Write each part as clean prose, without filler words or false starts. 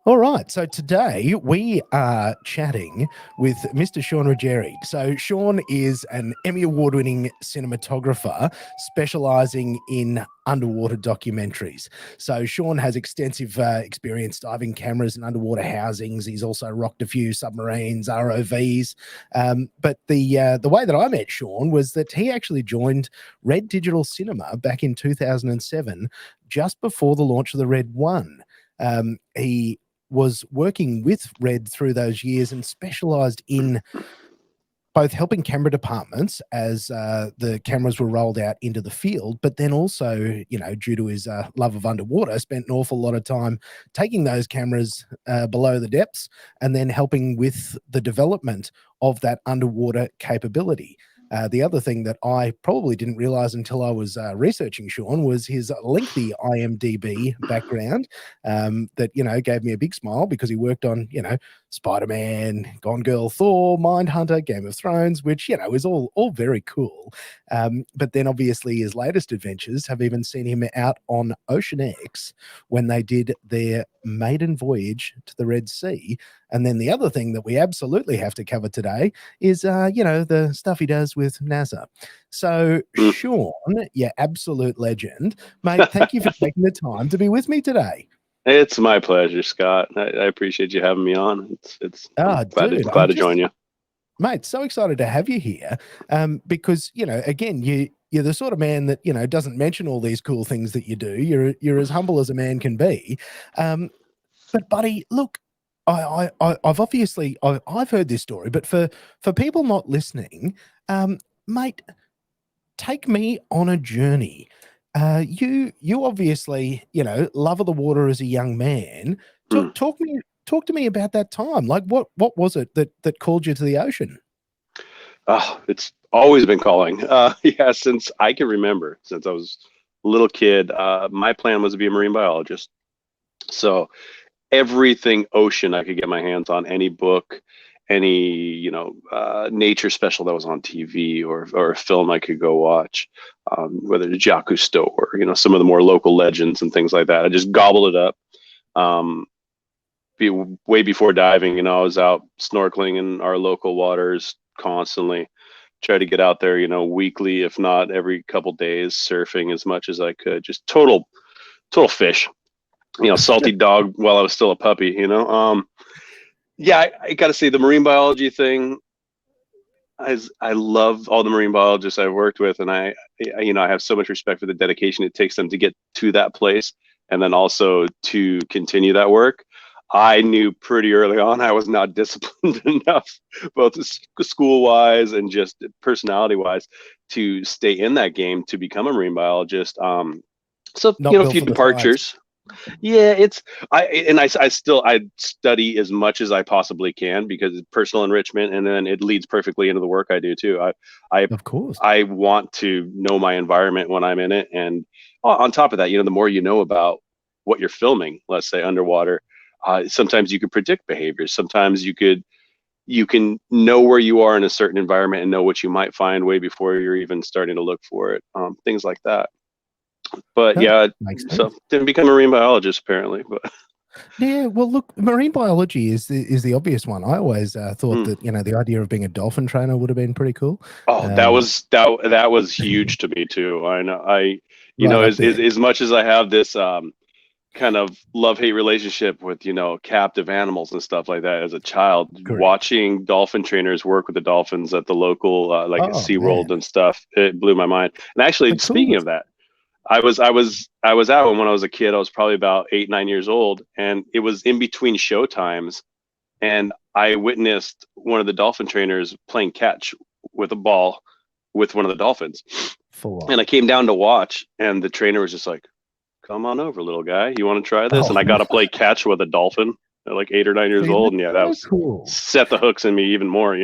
All right. So today we are chatting with Mr. Sean Ruggeri. So Sean is an Emmy Award-winning cinematographer specializing in underwater documentaries. So Sean has extensive experience diving cameras and underwater housings. He's also rocked a few submarines, ROVs. But the way that I met Sean was that he actually joined Red Digital Cinema back in 2007, just before the launch of the Red One. He was working with Red through those years and specialized in both helping camera departments as the cameras were rolled out into the field, but then also, due to his love of underwater, spent an awful lot of time taking those cameras below the depths and then helping with the development of that underwater capability. The other thing that I probably didn't realize until I was researching Sean was his lengthy IMDB background that, gave me a big smile because he worked on, Spider-Man, Gone Girl, Thor, Mindhunter, Game of Thrones, which, is all very cool. But then obviously his latest adventures have even seen him out on Ocean X when they did their maiden voyage to the Red Sea. And then the other thing that we absolutely have to cover today is, the stuff he does with NASA. So, Sean, you absolute legend, mate, thank you for taking the time to be with me today. It's my pleasure, Scott. I appreciate you having me on. I'm glad to join you. Mate, so excited to have you here because, again, you're the sort of man that, doesn't mention all these cool things that you do. You're as humble as a man can be. But buddy, look, I've heard this story, but for people not listening, mate, take me on a journey. You obviously, love of the water as a young man. Talk to me about that time. Like what was it that called you to the ocean? Oh, it's always been calling. Yeah, since I can remember, since I was a little kid, my plan was to be a marine biologist. So everything ocean I could get my hands on, any book, any nature special that was on TV or a film I could go watch, whether it's Jacques Cousteau or some of the more local legends and things like that. I just gobbled it up. Way before diving, I was out snorkeling in our local waters constantly. Try to get out there, weekly, if not every couple days, surfing as much as I could. Just total fish. Salty dog while I was still a puppy, Yeah, I got to say the marine biology thing. I love all the marine biologists I've worked with, and I have so much respect for the dedication it takes them to get to that place, and then also to continue that work. I knew pretty early on I was not disciplined enough, both school wise and just personality wise, to stay in that game to become a marine biologist. So Not a built few for the tides. departures. Yeah, I study as much as I possibly can because it's personal enrichment, and then it leads perfectly into the work I do too. I Of course. I want to know my environment when I'm in it, and on top of that, the more you know about what you're filming, let's say underwater, sometimes you could predict behaviors. Sometimes you can know where you are in a certain environment and know what you might find way before you're even starting to look for it. Things like that. But No, yeah, makes so sense. didn't become a marine biologist apparently, but Yeah, well, look, marine biology is the obvious one. I always thought that the idea of being a dolphin trainer would have been pretty cool. oh, that was huge to me too. I know. Right up there. As much as I have this kind of love-hate relationship with captive animals and stuff like that as a child, Correct. watching dolphin trainers work with the dolphins at the local like Oh SeaWorld man, and stuff, it blew my mind. And actually, of speaking course. of that, I was out when I was a kid. I was probably about 8, 9 years old, and it was in between show times, and I witnessed one of the dolphin trainers playing catch with a ball with one of the dolphins. Full And on. I came down to watch, and the trainer was just like, "Come on over, little guy. You want to try this?" Oh, And I got to play catch with a dolphin at like 8 or 9 years see, old, that's and yeah, that so was cool. set the hooks in me even more.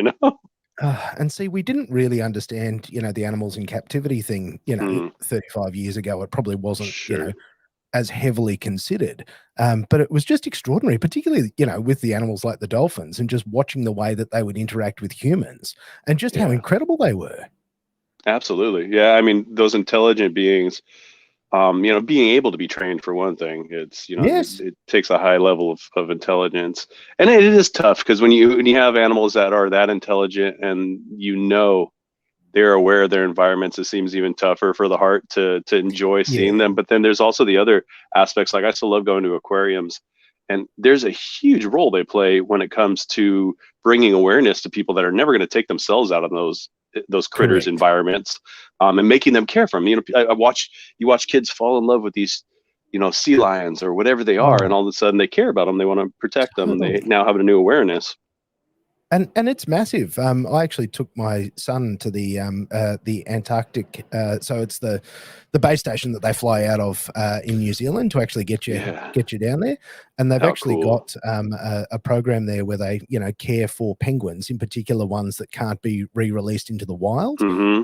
And see, we didn't really understand, the animals in captivity thing, Mm, 35 years ago. It probably wasn't, sure. as heavily considered. But it was just extraordinary, particularly, with the animals like the dolphins and just watching the way that they would interact with humans and just how Yeah, incredible they were. absolutely. Yeah, I mean, those intelligent beings. being able to be trained for one thing. It's, Yes. it takes a high level of intelligence, and it is tough because when you have animals that are that intelligent and they're aware of their environments, it seems even tougher for the heart to enjoy seeing Yeah. them. But then there's also the other aspects. Like I still love going to aquariums, and there's a huge role they play when it comes to bringing awareness to people that are never going to take themselves out of those critters Correct. environments, and making them care for them. You watch kids fall in love with these, sea lions or whatever they are, and Oh, all of a sudden they care about them. They want to protect them. They totally. now have a new awareness. And it's massive. I actually took my son to the Antarctic. So it's the base station that they fly out of in New Zealand to actually Yeah. get you down there. And they've How actually cool. got a program there where they care for penguins, in particular ones that can't be re-released into the wild Hmm.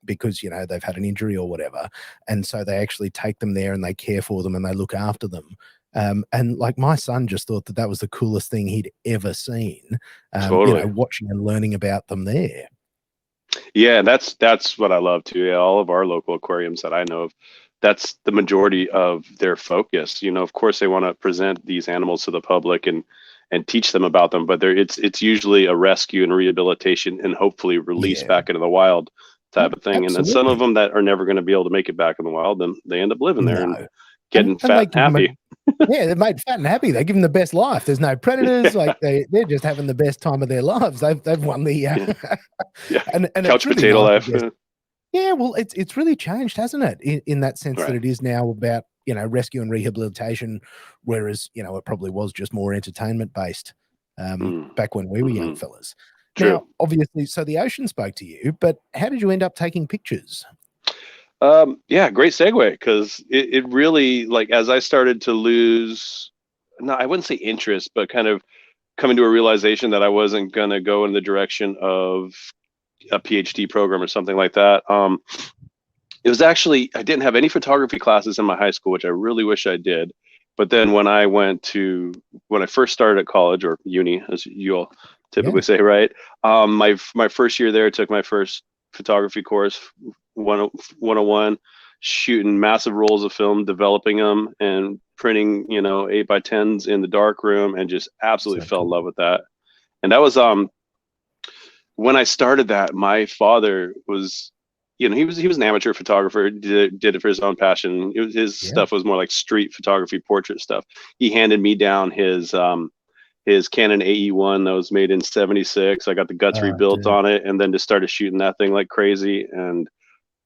because they've had an injury or whatever. And so they actually take them there and they care for them and they look after them. And like my son just thought that was the coolest thing he'd ever seen, Totally. watching and learning about them there. Yeah, that's what I love too. Yeah, all of our local aquariums that I know of, that's the majority of their focus. Of course they want to present these animals to the public and teach them about them, but it's usually a rescue and rehabilitation and hopefully release Yeah. back into the wild Oh, type of thing. And then some of absolutely. them that are never going to be able to make it back in the wild, then they end up living there and No. getting And they fat and give them happy. they're made fat and happy. They give them the best life. There's no predators. Like they're just having the best time of their lives. They've won the Yeah, yeah. and it's Couch really potato nice, I life. guess. Yeah, well, it's really changed, hasn't it? In that sense that Right. it is now about rescue and rehabilitation, whereas it probably was just more entertainment based back when we were young Mm-hmm. fellas. True. Now, obviously, so the ocean spoke to you, but how did you end up taking pictures? Yeah, great segue because it really, like, as I started to lose, no, I wouldn't say interest, but kind of coming to a realization that I wasn't gonna go in the direction of a PhD program or something like that. It was actually, I didn't have any photography classes in my high school, which I really wish I did. But then when I first started at college or uni, as you'll Yeah, typically say, right? My first year there, I took my first photography course, 101, shooting massive rolls of film, developing them, and printing, 8x10s in the dark room, and just absolutely so fell in cool. love with that. And that was when I started that, my father was, he was an amateur photographer, did it for his own passion. His Yeah, stuff was more like street photography, portrait stuff. He handed me down his Canon AE1 that was made in '76. I got the guts rebuilt dude. on it, and then just started shooting that thing like crazy. And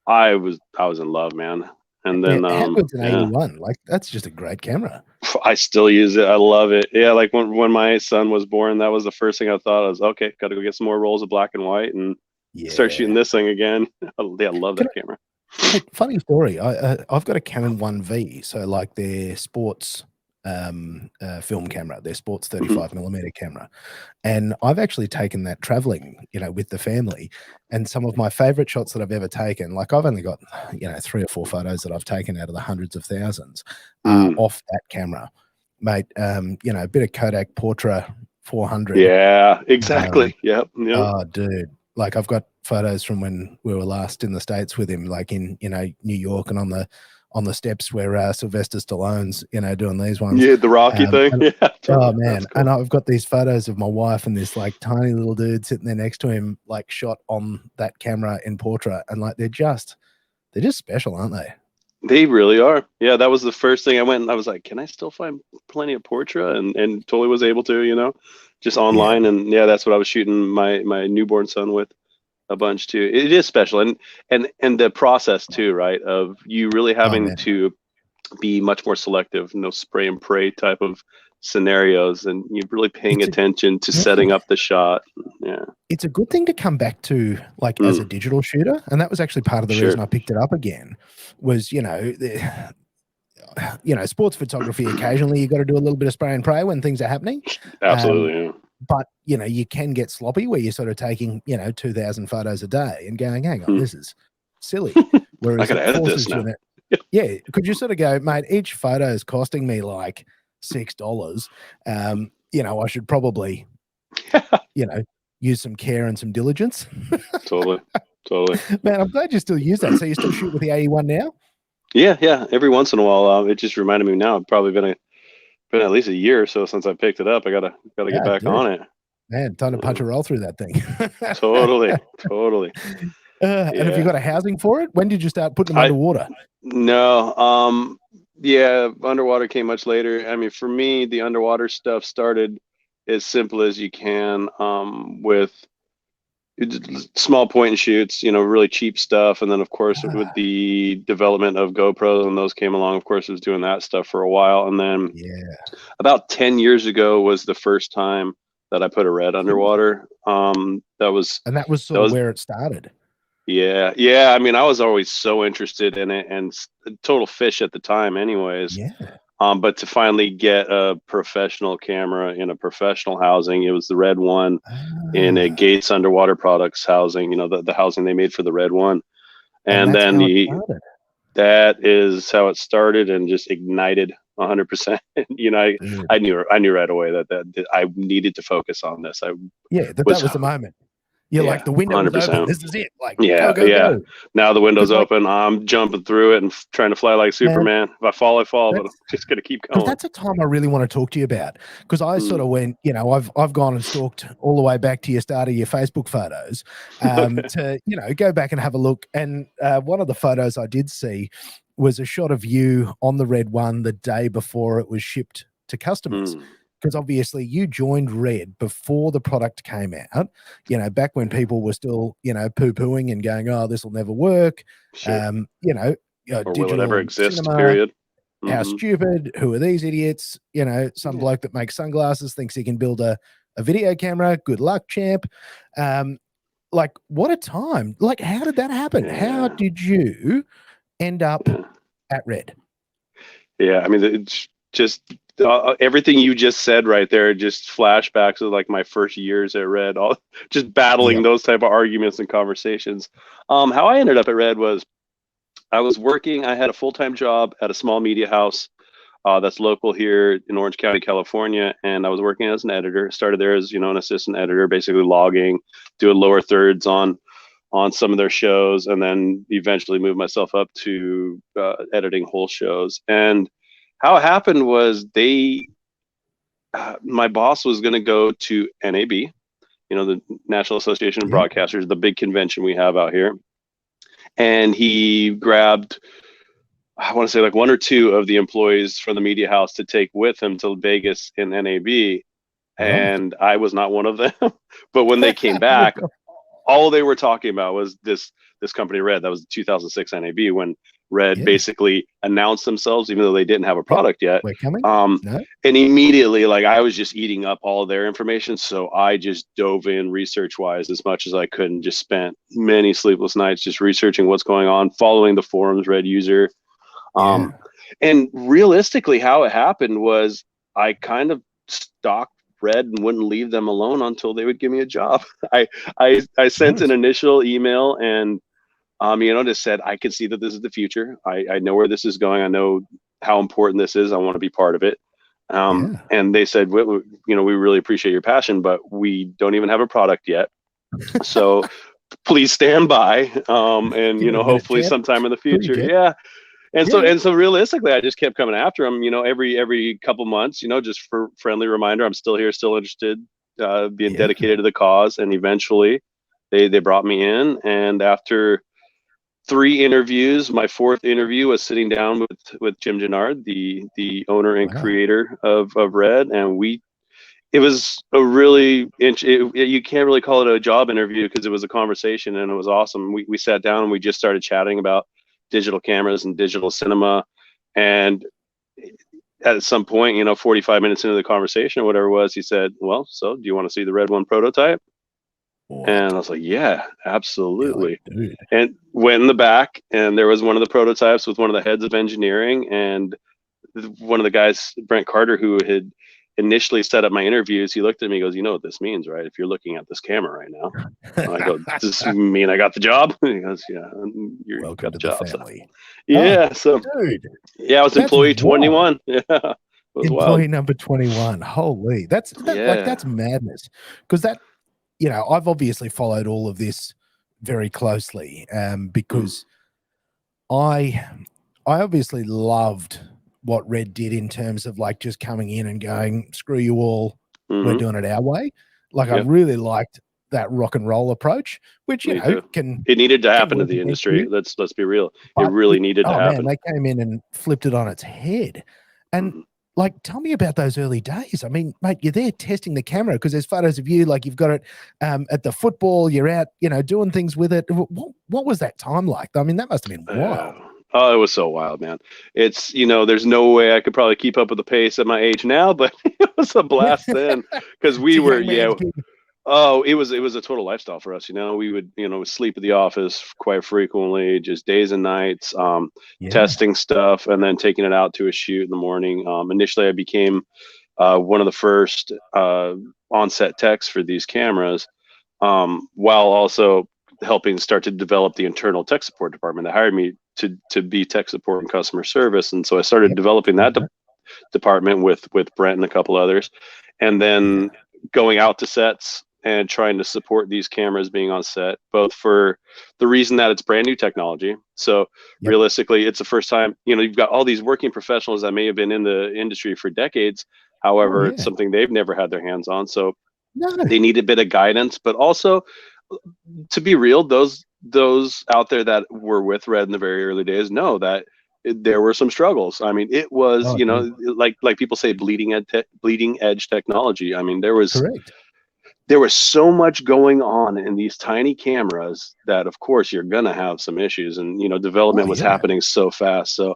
I was in love, man. And Yeah, then how good's an yeah, 81? Like that's just a great camera. I still use it. I love it. Yeah, like when my son was born, that was the first thing I thought. I was okay. Got to go get some more rolls of black and white and start shooting Yeah. this thing again. Yeah, I love Can that camera. Mate, funny story. I've got a Canon 1V, so like their sports film camera, their sports Mhm. 35 millimeter camera. And I've actually taken that traveling, with the family. And some of my favorite shots that I've ever taken, like I've only got, 3 or 4 photos that I've taken out of the hundreds of thousands, are Mm. off that camera. Mate, a bit of Kodak Portra 400. Yeah, Um, exactly. Yep. Yep. Oh, dude. Like I've got photos from when we were last in the States with him, like in, New York and on the steps where Sylvester Stallone's, doing these ones. Yeah, the Rocky thing. And Yeah, oh totally. That's man. And cool. I've got these photos of my wife and this like tiny little dude sitting there next to him, like shot on that camera in portrait. And like they're just special, aren't they? They really are. Yeah, that was the first thing I went and I was like, can I still find plenty of Portra? And totally was able to, just Yeah. online. And yeah, that's what I was shooting my newborn son with a bunch too. It is special, and the process too, right? Of you really Oh having man. to be much more selective, no spray and pray type of scenarios, and you're really paying It's a attention to setting yeah. up the shot. Yeah. It's a good thing to come back to like as a Mm, digital shooter. And that was actually part of the reason sure. I picked it up again was, sports photography, occasionally you got to do a little bit of spray and pray when things are happening. Um, Absolutely. Yeah. but, you can get sloppy where you're sort of taking, 2,000 photos a day and going, hang on, Hmm. this is silly. I Whereas gotta it edit this forces you now. to, yeah, could you sort of go, mate, each photo is costing me like $6. I should probably, you know, use some care and some diligence. Totally. Totally. Man, I'm glad you still use that. So you still shoot with the AE1 now? Yeah. Every once in a while, it just reminded me now. It's probably been at least a year or so since I picked it up. I gotta get Yeah, back dude. on it. Man, time to punch Uh, a roll through that thing. totally. And have you Yeah. got a housing for it? When did you start putting them I underwater? No. Yeah, underwater came much later. I mean, for me, the underwater stuff started as simple as you can, with small point and shoots, really cheap stuff. And then, of course, with Ah, the development of GoPros and those came along, of course, I was doing that stuff for a while. And then yeah. about 10 years ago was the first time that I put a red Cool. underwater. And that was That sort of was where it started. yeah. I mean, I was always so interested in it and total fish at the time, anyways. Yeah. But to finally get a professional camera in a professional housing, it was the red one in a Ah, Gates Underwater Products housing, the housing they made for the red one. and And that's then how it started. that is how it started and just ignited 100%. Dude. I knew right away that I needed to focus on this. I Yeah, that was, was the moment. You're like, yeah, the window is open. 100%. This is it. Like, go, Yeah, go, yeah. go. Now the window's Because like, open. I'm jumping through it and trying to fly like man, Superman. If I fall, I fall, but I'm that's just gonna keep because going. that's a time I really want to talk to you about. Because I sort Mm. of went, I've gone and stalked all the way back to your start of your Facebook photos, Okay. to go back and have a look. And one of the photos I did see was a shot of you on the red one the day before it was shipped to customers. Mm. Because obviously you joined Red before the product came out, back when Yeah. people were still, poo-pooing and going, oh, this will never work. Sure. Or will it ever Digital exist? cinema, Period. how Hmm. stupid, who are these idiots? Some Yeah. bloke that makes sunglasses thinks he can build a video camera. Good luck, champ. Um, like, what a time. Like, how did that happen? How Yeah. did you end up Yeah. at Red? Yeah. I mean, it's just everything you just said right there, just flashbacks of like my first years at Red, all just battling Yep. those type of arguments and conversations. How I ended up at Red was I was working, I had a full time job at a small media house, that's local here in Orange County, California. And I was working as an editor. Started there as an assistant editor, basically logging, doing lower thirds on some of their shows, and then eventually moved myself up to editing whole shows. And how it happened was my boss was going to go to NAB, the National Association of Yep. Broadcasters, the big convention we have out here, and he grabbed, I want to say, like one or two of the employees from the media house to take with him to Vegas in NAB, Right. and I was not one of them. But when they came back, all they were talking about was this company Red. That was the 2006 NAB when Red Yeah. basically announced themselves, even though they didn't have a Yep. product yet. We're coming. Um, No. and immediately, like I was just eating up all of their information, so I just dove in research wise as much as I could, and just spent many sleepless nights just researching what's going on, following the forums, Red user. Yeah. Um, and realistically, how it happened was I kind of stalked Red and wouldn't leave them alone until they would give me a job. I sent an Nice. initial email and just said I can see that this is the future. I know where this is going. I know how important this is. I want to be part of it. Yeah. And they said, we really appreciate your passion, but we don't even have a product yet. So please stand by. And Give it a minute, hopefully champ. sometime in the Pretty future. jet. Yeah. And so Yeah. and so realistically, I just kept coming after him, every couple months, just for friendly reminder, I'm still here, still interested, being Yeah. dedicated to the cause. And eventually they brought me in. And after three interviews, my fourth interview was sitting down with Jim Gennard, the owner and Wow. creator of Red. And it was a really, you can't really call it a job interview because it was a conversation and it was awesome. We sat down and we just started chatting about digital cameras and digital cinema. And at some point, 45 minutes into the conversation or whatever it was, he said, well, so do you want to see the red one prototype? And I What? was like, yeah, You're like, absolutely. dude. And went in the back, and there was one of the prototypes with one of the heads of engineering. And one of the guys, Brent Carter, who had initially set up my interviews, he looked at me and goes, you know what this means, right? If you're looking at this camera right now. I go, does this mean I got the job? He goes, yeah, you Welcome got to the the job. So, family. Oh, yeah. So, dude, yeah, I was that's employee wild. 21. Yeah, it was wild. Employee number 21. Holy, Yeah. that's madness. Because I've obviously followed all of this very closely, Mm, because I I obviously loved what Red did in terms of like just coming in and going, screw you all, we're Mm-hmm. doing it our way. Like I Yep. really liked that rock and roll approach, which Me too. can It needed to happen to work the against industry. you. Let's be real. It But really needed to oh man, happen. they came in and flipped it on its head. And Mhm. like, tell me about those early days. I mean, mate, you're there testing the camera because there's photos of you, like you've got it at the football, you're out, doing things with it. What was that time like? I mean, that must have been wild. Oh, it was so wild, man. It's, there's no way I could probably keep up with the pace at my age now, but it was a blast then because It's we a were, young man's game. oh, it was a total lifestyle for us. We would, sleep at the office quite frequently, just days and nights, Yeah. testing stuff and then taking it out to a shoot in the morning. Initially, I became one of the first on-set techs for these cameras, while also helping start to develop the internal tech support department. They hired me to be tech support and customer service, and so I started Yep. developing that Okay. department with Brent and a couple others, and Yeah. then going out to sets and trying to support these cameras being on set, both for the reason that it's brand new technology. So Yep. realistically, it's the first time, you've got all these working professionals that may have been in the industry for decades. Oh However, it's yeah. something they've never had their hands on. So No. they need a bit of guidance, but also, to be real, those out there that were with Red in the very early days know that there were some struggles. I mean, it was, Oh, dude. like people say, bleeding edge technology. I mean, Correct. there was so much going on in these tiny cameras that, of course, you're gonna have some issues, and Oh development was yeah. happening so fast. So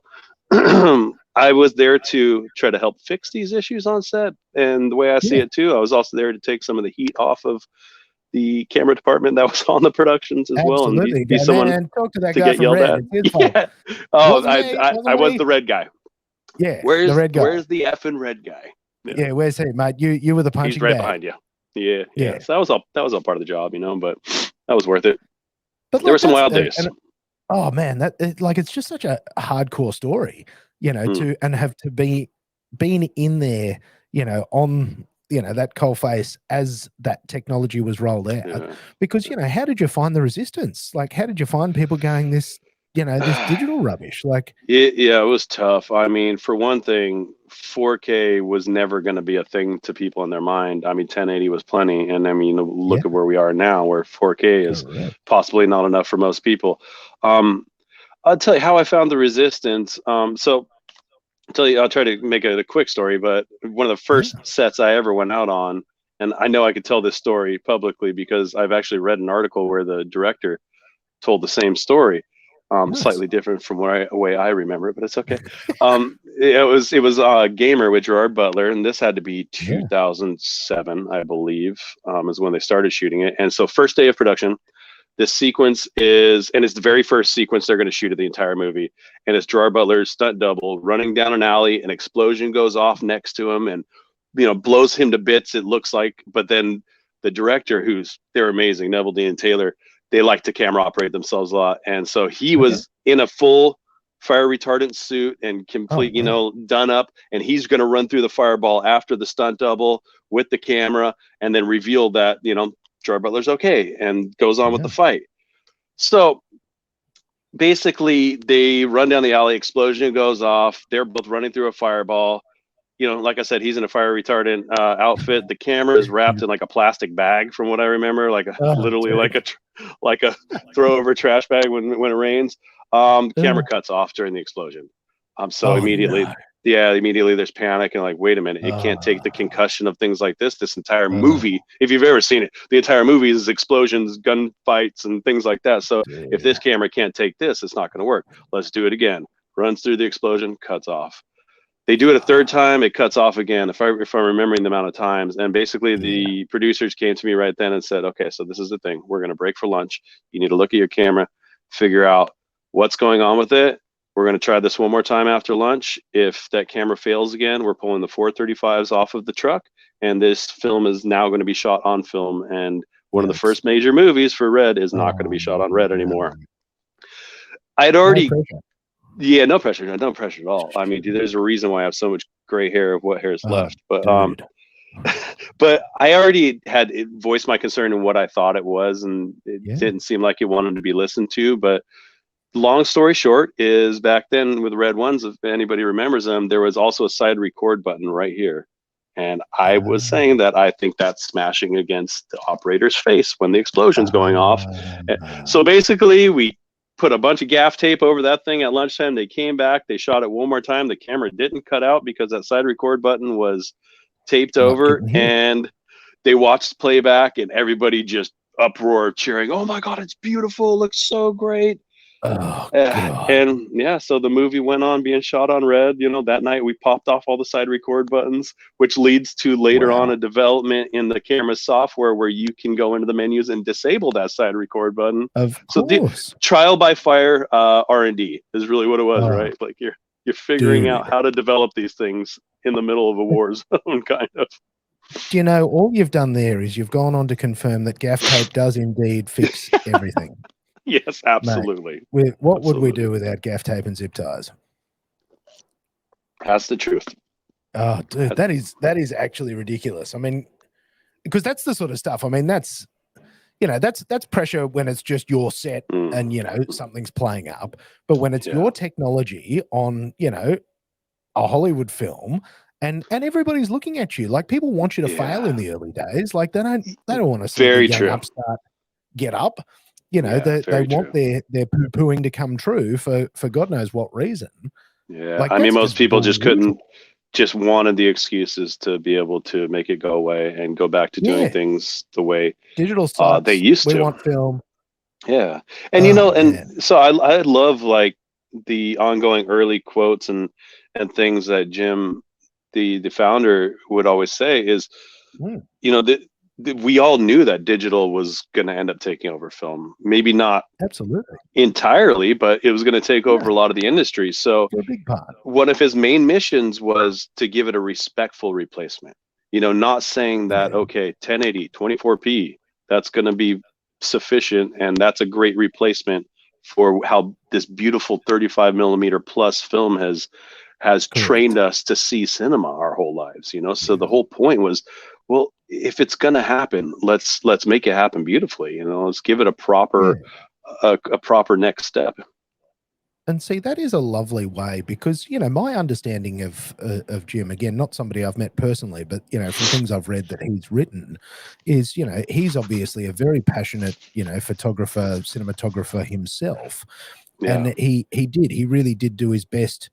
I was there to try to help fix these issues on set, and the way I see Yeah. it too, I was also there to take some of the heat off of the camera department that was on the productions as well, and Absolutely. be Go, someone man, talk to that to guy get from yelled Red. at. It's his fault. Yeah. Oh, Wasn't me. I Wasn't was me. the red guy. Yeah. The Where's red guy. where's the effing red guy? Yeah, Yeah. Where's he, mate? You were the he's punching right bag. behind you. Yeah, yeah. Yeah. So that was all part of the job, but that was worth it. But There were like some that's wild days. and oh man, like it's just such a hardcore story, Mm, to and have to be been in there, on that coal face as that technology was rolled out. yeah. Because how did you find the resistance? Like, how did you find people going this digital rubbish? Like, Yeah, it was tough. I mean, for one thing, 4K was never going to be a thing to people in their mind. I mean, 1080 was plenty, and I mean, yeah, look at where we are now, where 4K is correct. possibly not enough for most people. Um, I'll tell you how I found the resistance. So I'll try to make it a quick story, but one of the first Yeah, sets I ever went out on, and I know I could tell this story publicly because I've actually read an article where the director told the same story, nice. slightly different from way I remember it, but it's okay. It was Gamer with Gerard Butler, and this had to be Yeah. 2007, I believe, is when they started shooting it. And so, first day of production, this sequence and it's the very first sequence they're going to shoot of the entire movie, and it's Gerard Butler's stunt double running down an alley. An explosion goes off next to him, and blows him to bits. It looks like, but then the director, they're amazing, Neville Dean Taylor, they like to camera operate themselves a lot, and so he Okay. was in a full fire retardant suit and Oh complete, wow. done up, and he's going to run through the fireball after the stunt double with the camera, and then reveal that Gerard Butler's okay and goes on with Yeah. the fight. So basically, they run down the alley, explosion goes off. They're both running through a fireball. Like I said, he's in a fire retardant outfit. The camera is wrapped in like a plastic bag, from what I remember, Oh, literally dude. like a throw over trash bag when it rains. Camera Ugh. cuts off during the explosion. So Oh no. immediately there's panic and like, wait a minute, it can't take the Oh, concussion of things like this. This entire oh, movie, if you've ever seen it, the entire movie is explosions, gunfights, and things like that. So if dude. this camera can't take this, it's not going to work. Let's do it again. Runs through the explosion, cuts off. They do it a third time, it cuts off again. If I'm remembering the amount of times, and basically Yeah. the producers came to me right then and said, "Okay, so this is the thing. We're going to break for lunch. You need to look at your camera, figure out what's going on with it. We're going to try this one more time after lunch. If that camera fails again, we're pulling the 435s off of the truck, and this film is now going to be shot on film. And one of the Yikes. first major movies for Red is not going to Oh be shot on Red no. anymore." I'd No already pressure. Yeah, no pressure, no pressure at all. I mean, dude, there's a reason why I have so much gray hair of what hair is Oh, left. But dude. but I already had voiced my concern in what I thought it was, and it Yeah. didn't seem like it wanted to be listened to. But long story short is back then with Red Ones, if anybody remembers them, there was also a side record button right here. And I was saying Ah, that I think that's smashing against the operator's face when the explosion's going off. So ah, basically, we put a bunch of gaff tape over that thing at lunchtime. They came back, they shot it one more time. The camera didn't cut out because that side record button was taped not over, getting hit. and they watched playback, and everybody just uproar cheering, "Oh my god, it's beautiful, it looks so great." Oh God. And yeah, so the movie went on being shot on red. That night we popped off all the side record buttons, which leads to later on Wow. a development in the camera software where you can go into the menus and disable that side record button. Of So the course. trial by fire R&D is really what it was, Oh, right? Like you're figuring out dude. how to develop these things in the middle of a war zone, kind of. Do you know all you've done there is you've gone on to confirm that gaff tape does indeed fix everything, Yes, mate. absolutely, What would we absolutely. do without gaff tape and zip ties? That's the truth. Oh, dude, That, that is actually ridiculous. I mean, because that's the sort of stuff. I mean, that's pressure when it's just your set and mm, something's playing up. But when it's yeah, your technology on a Hollywood film, and everybody's looking at you like people want you to fail in yeah, the early days. Like they don't want to see the very young true. upstart get up. Yeah, They very want true. their poo pooing to come true for God knows what reason. Yeah, Like I mean, that's most just people just couldn't, brutal. just wanted the excuses to be able to make it go away and go back to doing Yeah, things the way digital they sucks. used We to. want film. Yeah, and Oh man. and so I love like the ongoing early quotes and things that Jim, the founder, would always say is, Mm, that we all knew that digital was going to end up taking over film. Maybe not absolutely. entirely, but it was going to take Yeah, over a lot of the industry. So for a big part. one of his main missions was to give it a respectful replacement. Not saying that, Yeah, okay, 1080, 24p, that's going to be sufficient and that's a great replacement for how this beautiful 35 millimeter plus film has trained correct. us to see cinema our whole lives. So the Yeah, whole point was, well, if it's going to happen, let's make it happen beautifully. Let's give it yeah. a proper next step. And see, that is a lovely way because my understanding of Jim, again, not somebody I've met personally, but from things I've read that he's written, is he's obviously a very passionate photographer, cinematographer himself, Yeah, and he really did do his best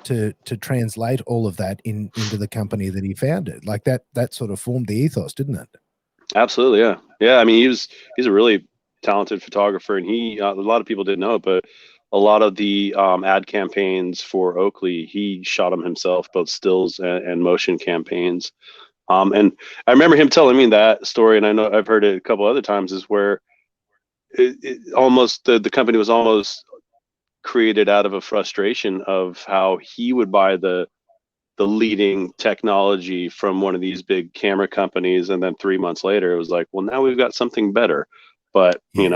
to translate all of that into the company that he founded. Like that sort of formed the ethos, didn't it? absolutely. Yeah. Yeah. I mean, he's a really talented photographer, and a lot of people didn't know it, but a lot of the ad campaigns for Oakley, he shot them himself, both stills and motion campaigns. And I remember him telling me that story, and I know I've heard it a couple other times, is where almost the company was almost created out of a frustration of how he would buy the leading technology from one of these big camera companies, and then 3 months later it was like, well, now we've got something better. But Yeah,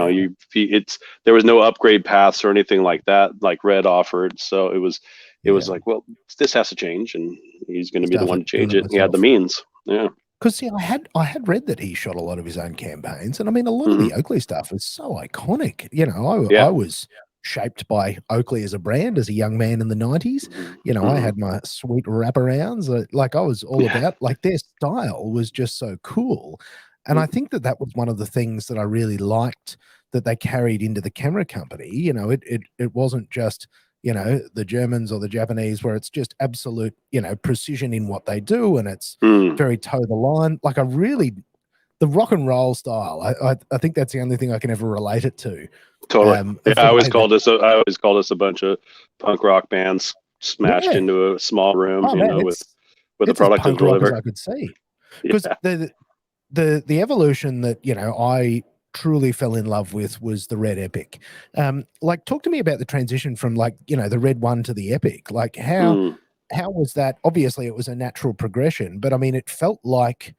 there was no upgrade paths or anything like that like Red offered, so it was yeah. like, well, this has to change, and he's going to be the Stuff one it, to doing change it it. He had the myself. means. Yeah. Because see, I had read that he shot a lot of his own campaigns, and I mean, a lot of Hmm. the Oakley stuff is so iconic. I Yeah. was shaped by Oakley as a brand as a young man in the '90s. Hmm. I Hmm. had my sweet wraparounds. Like I was all Yeah. about. Like their style was just so cool, and I think that was one of the things that I really liked that they carried into the camera company. It wasn't just the Germans or the Japanese where it's just absolute precision in what they do, and it's Mm. very toe the line. Like I really the rock and roll style. I think that's the only thing I can ever relate it to. Totally. Yeah, Of the way that I always called us a bunch of punk rock bands smashed yeah. into a small room, Oh man, with a it's as product to punk rock as deliver. I could see. Because Yeah. the evolution that I truly fell in love with was the Red Epic. Like talk to me about the transition from like the Red One to the Epic. Like Mm, how was that? Obviously, it was a natural progression, but I mean, it felt like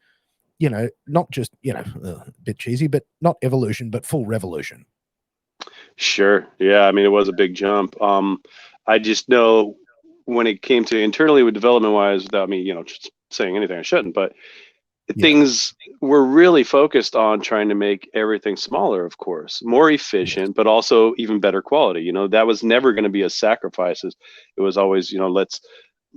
not just a bit cheesy, but not evolution, but full revolution. sure. Yeah, I mean, it was a big jump. I just know when it came to internally with development wise, without me, just saying anything I shouldn't, but Yeah. things were really focused on trying to make everything smaller, of course, more Yes. efficient, but also even better quality. That was never going to be a sacrifice. It was always,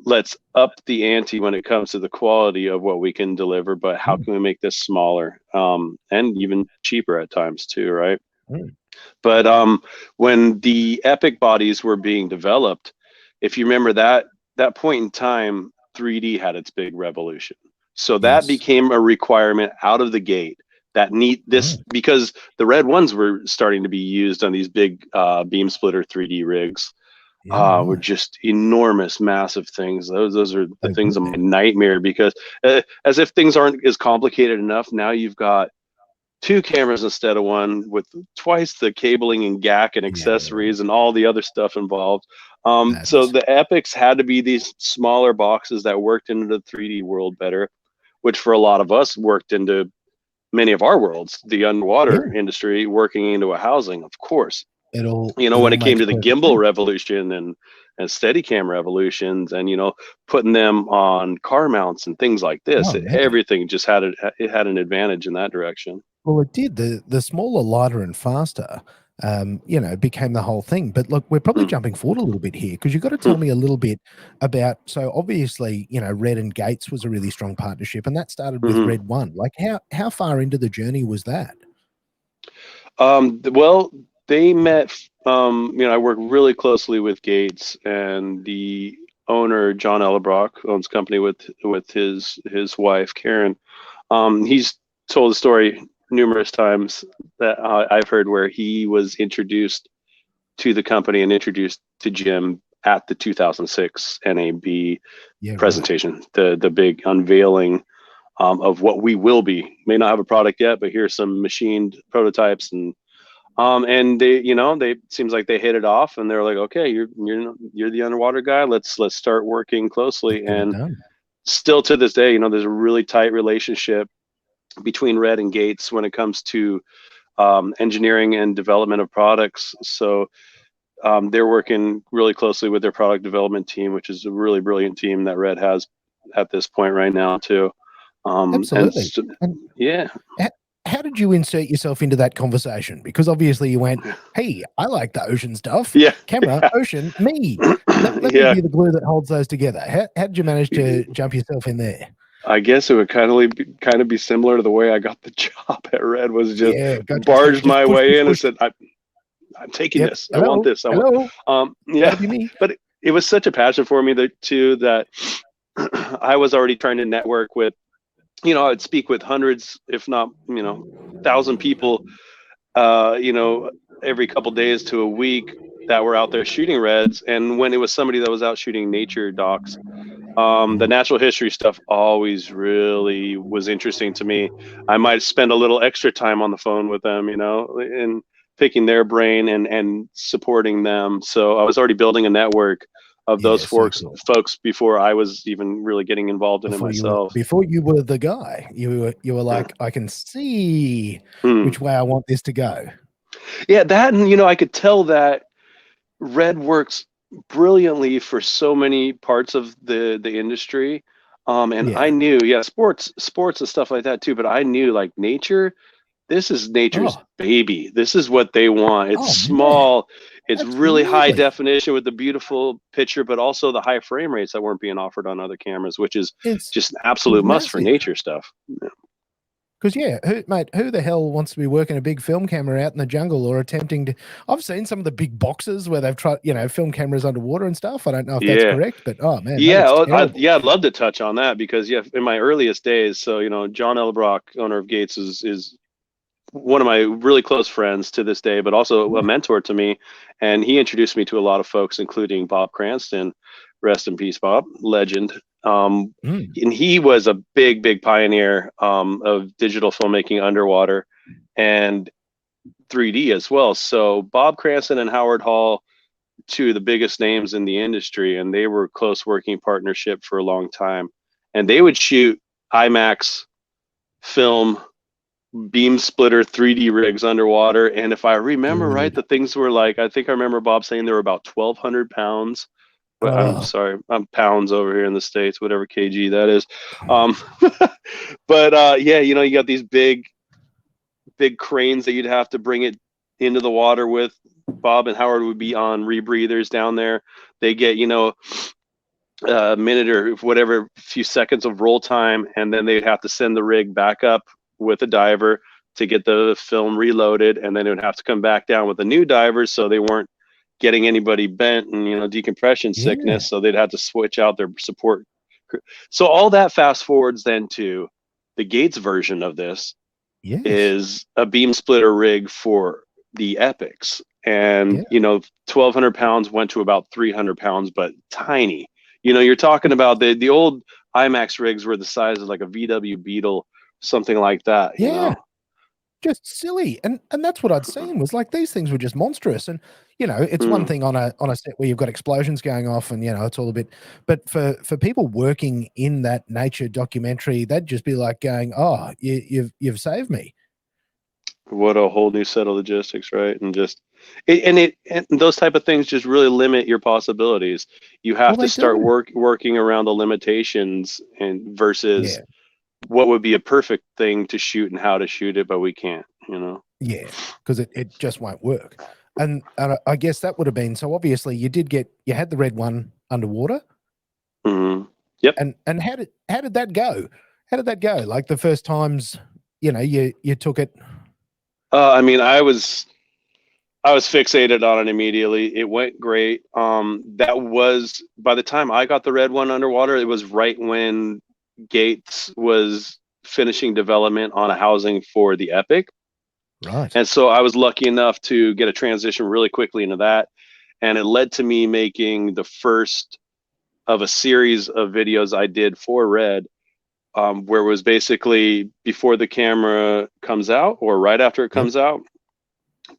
let's up the ante when it comes to the quality of what we can deliver, but how Mm, can we make this smaller, and even cheaper at times too, right? mm. But when the epic bodies were being developed, if you remember that point in time, 3D had its big revolution. So that Yes. became a requirement out of the gate that need this, Mm. because the red ones were starting to be used on these big beam splitter 3D rigs. Yeah, Were right. just enormous, massive things. Those are the Oh, things of my good. nightmare, because as if things aren't as complicated enough, now you've got two cameras instead of one, with twice the cabling and gack and Yeah, accessories and all the other stuff involved. So madness. the epics had to be these smaller boxes that worked into the 3D world better, which for a lot of us worked into many of our worlds, the underwater Yeah. industry working into a housing, of course. It When all it came makes to the perfect gimbal sense. revolution and Steadicam revolutions, and putting them on car mounts and things like this, Oh, man. everything just it had an advantage in that direction. Well, it did. The smaller, lighter, and faster, became the whole thing. But look, we're probably Hmm. jumping forward a little bit here because you've got to Hmm. tell me a little bit about. So obviously, Red and Gates was a really strong partnership, and that started with Hmm. Red One. Like, how far into the journey was that? Well, they met. I work really closely with Gates, and the owner John Ellerbrock owns a company with his wife Karen. He's told the story numerous times that I've heard, where he was introduced to the company and introduced to Jim at the 2006 NAB Yeah, right. presentation, the big unveiling, of what we will be. May not have a product yet, but here's some machined prototypes, and they seems like they hit it off, and they're like, okay, you're the underwater guy. Let's start working Let's closely. get it And done. still to this day, there's a really tight relationship between Red and Gates when it comes to engineering and development of products. So they're working really closely with their product development team, which is a really brilliant team that Red has at this point right now too. And Absolutely. so, And yeah, h- how did you insert yourself into that conversation? Because obviously you went, "Hey, I like the ocean stuff. yeah, Camera, ocean, me. Let me yeah. be the glue that holds those together." How did you manage to jump yourself in there? I guess it would kind of be similar to the way I got the job at Red. Was just Yeah, gotcha. barged Just my push, push, way in and push. said, I'm taking Yep. this. I want Hello, this. I want. hello. Yeah, That'll be me. but it was such a passion for me that too, that I was already trying to network with. I'd speak with hundreds, if not, 1,000 people, uh, you know, every couple days to a week, that were out there shooting reds. And when it was somebody that was out shooting nature docs, the Mm. natural history stuff always really was interesting to me. I might spend a little extra time on the phone with them, and picking their brain and supporting them. So I was already building a network of those Yeah, so folks cool. folks before I was even really getting involved in it myself. Before you were the guy, you were Yeah. like, I can see Hmm. which way I want this to go. Yeah, that, and I could tell that Red works brilliantly for so many parts of the industry. And I Yeah. knew, yeah, sports and stuff like that too, but I knew, like, nature, this is nature's Oh, baby. This is what they want. It's oh man, small, it's really high absolutely. definition with the beautiful picture, but also the high frame rates that weren't being offered on other cameras, which is It's just an it's absolute must for massive. nature stuff. Because yeah, who the hell wants to be working a big film camera out in the jungle or attempting to? I've seen some of the big boxes where they've tried, film cameras underwater and stuff. I don't know if that's Yeah. correct, but oh man, that Yeah, looks Yeah, terrible. I'd love to touch on that, because yeah, in my earliest days, so John Elbrock, owner of Gates, is one of my really close friends to this day, but also a Yeah. mentor to me. And he introduced me to a lot of folks, including Bob Cranston, rest in peace, Bob, legend. Mm. And he was a big, big pioneer of digital filmmaking underwater and 3D as well. So Bob Cranston and Howard Hall, two of the biggest names in the industry, and they were close working partnership for a long time. And they would shoot IMAX film beam splitter 3D rigs underwater. And if I remember right, Dude. the things were like, I think I remember Bob saying they were about 1,200 pounds But I'm Oh, sorry, I'm pounds over here in the States, whatever kg that is. Um, but yeah, you know, you got these big cranes that you'd have to bring it into the water with. Bob and Howard would be on rebreathers down there. They get, you know, a minute or whatever, few seconds of roll time, and then they'd have to send the rig back up with a diver to get the film reloaded, and then it would have to come back down with a new diver, so they weren't getting anybody bent and, you know, decompression yeah, sickness. So they'd have to switch out their support. So all that fast forwards then to the Gates version of this yes, is a beam splitter rig for the epics. And, yeah, you know, 1,200 pounds went to about 300 pounds, but tiny. You know, you're talking about the old IMAX rigs were the size of like a VW Beetle, something like that, you yeah. know? Just silly, and that's what I'd seen was like these things were just monstrous. And you know, it's one Mm. thing on a set where you've got explosions going off, and you know it's all a bit. But for people working in that nature documentary, they'd just be like going, "Oh, you've saved me." What a whole new set of logistics, right? And just and those type of things just really limit your possibilities. You Well, have to they start do. working around the limitations and versus Yeah, what would be a perfect thing to shoot and how to shoot it, but we can't, you know. yeah, because it just won't work. And I guess that would have been so. Obviously, you had the red one underwater, Hmm. Yep. and how did that go? How did that go? Like the first times, you know, you took it. I mean, I was fixated on it immediately. It went great. That was by the time I got the red one underwater, it was right when Gates was finishing development on a housing for the Epic. Right. And so I was lucky enough to get a transition really quickly into that. And it led to me making the first of a series of videos I did for Red, where it was basically before the camera comes out or right after it Yep. comes out,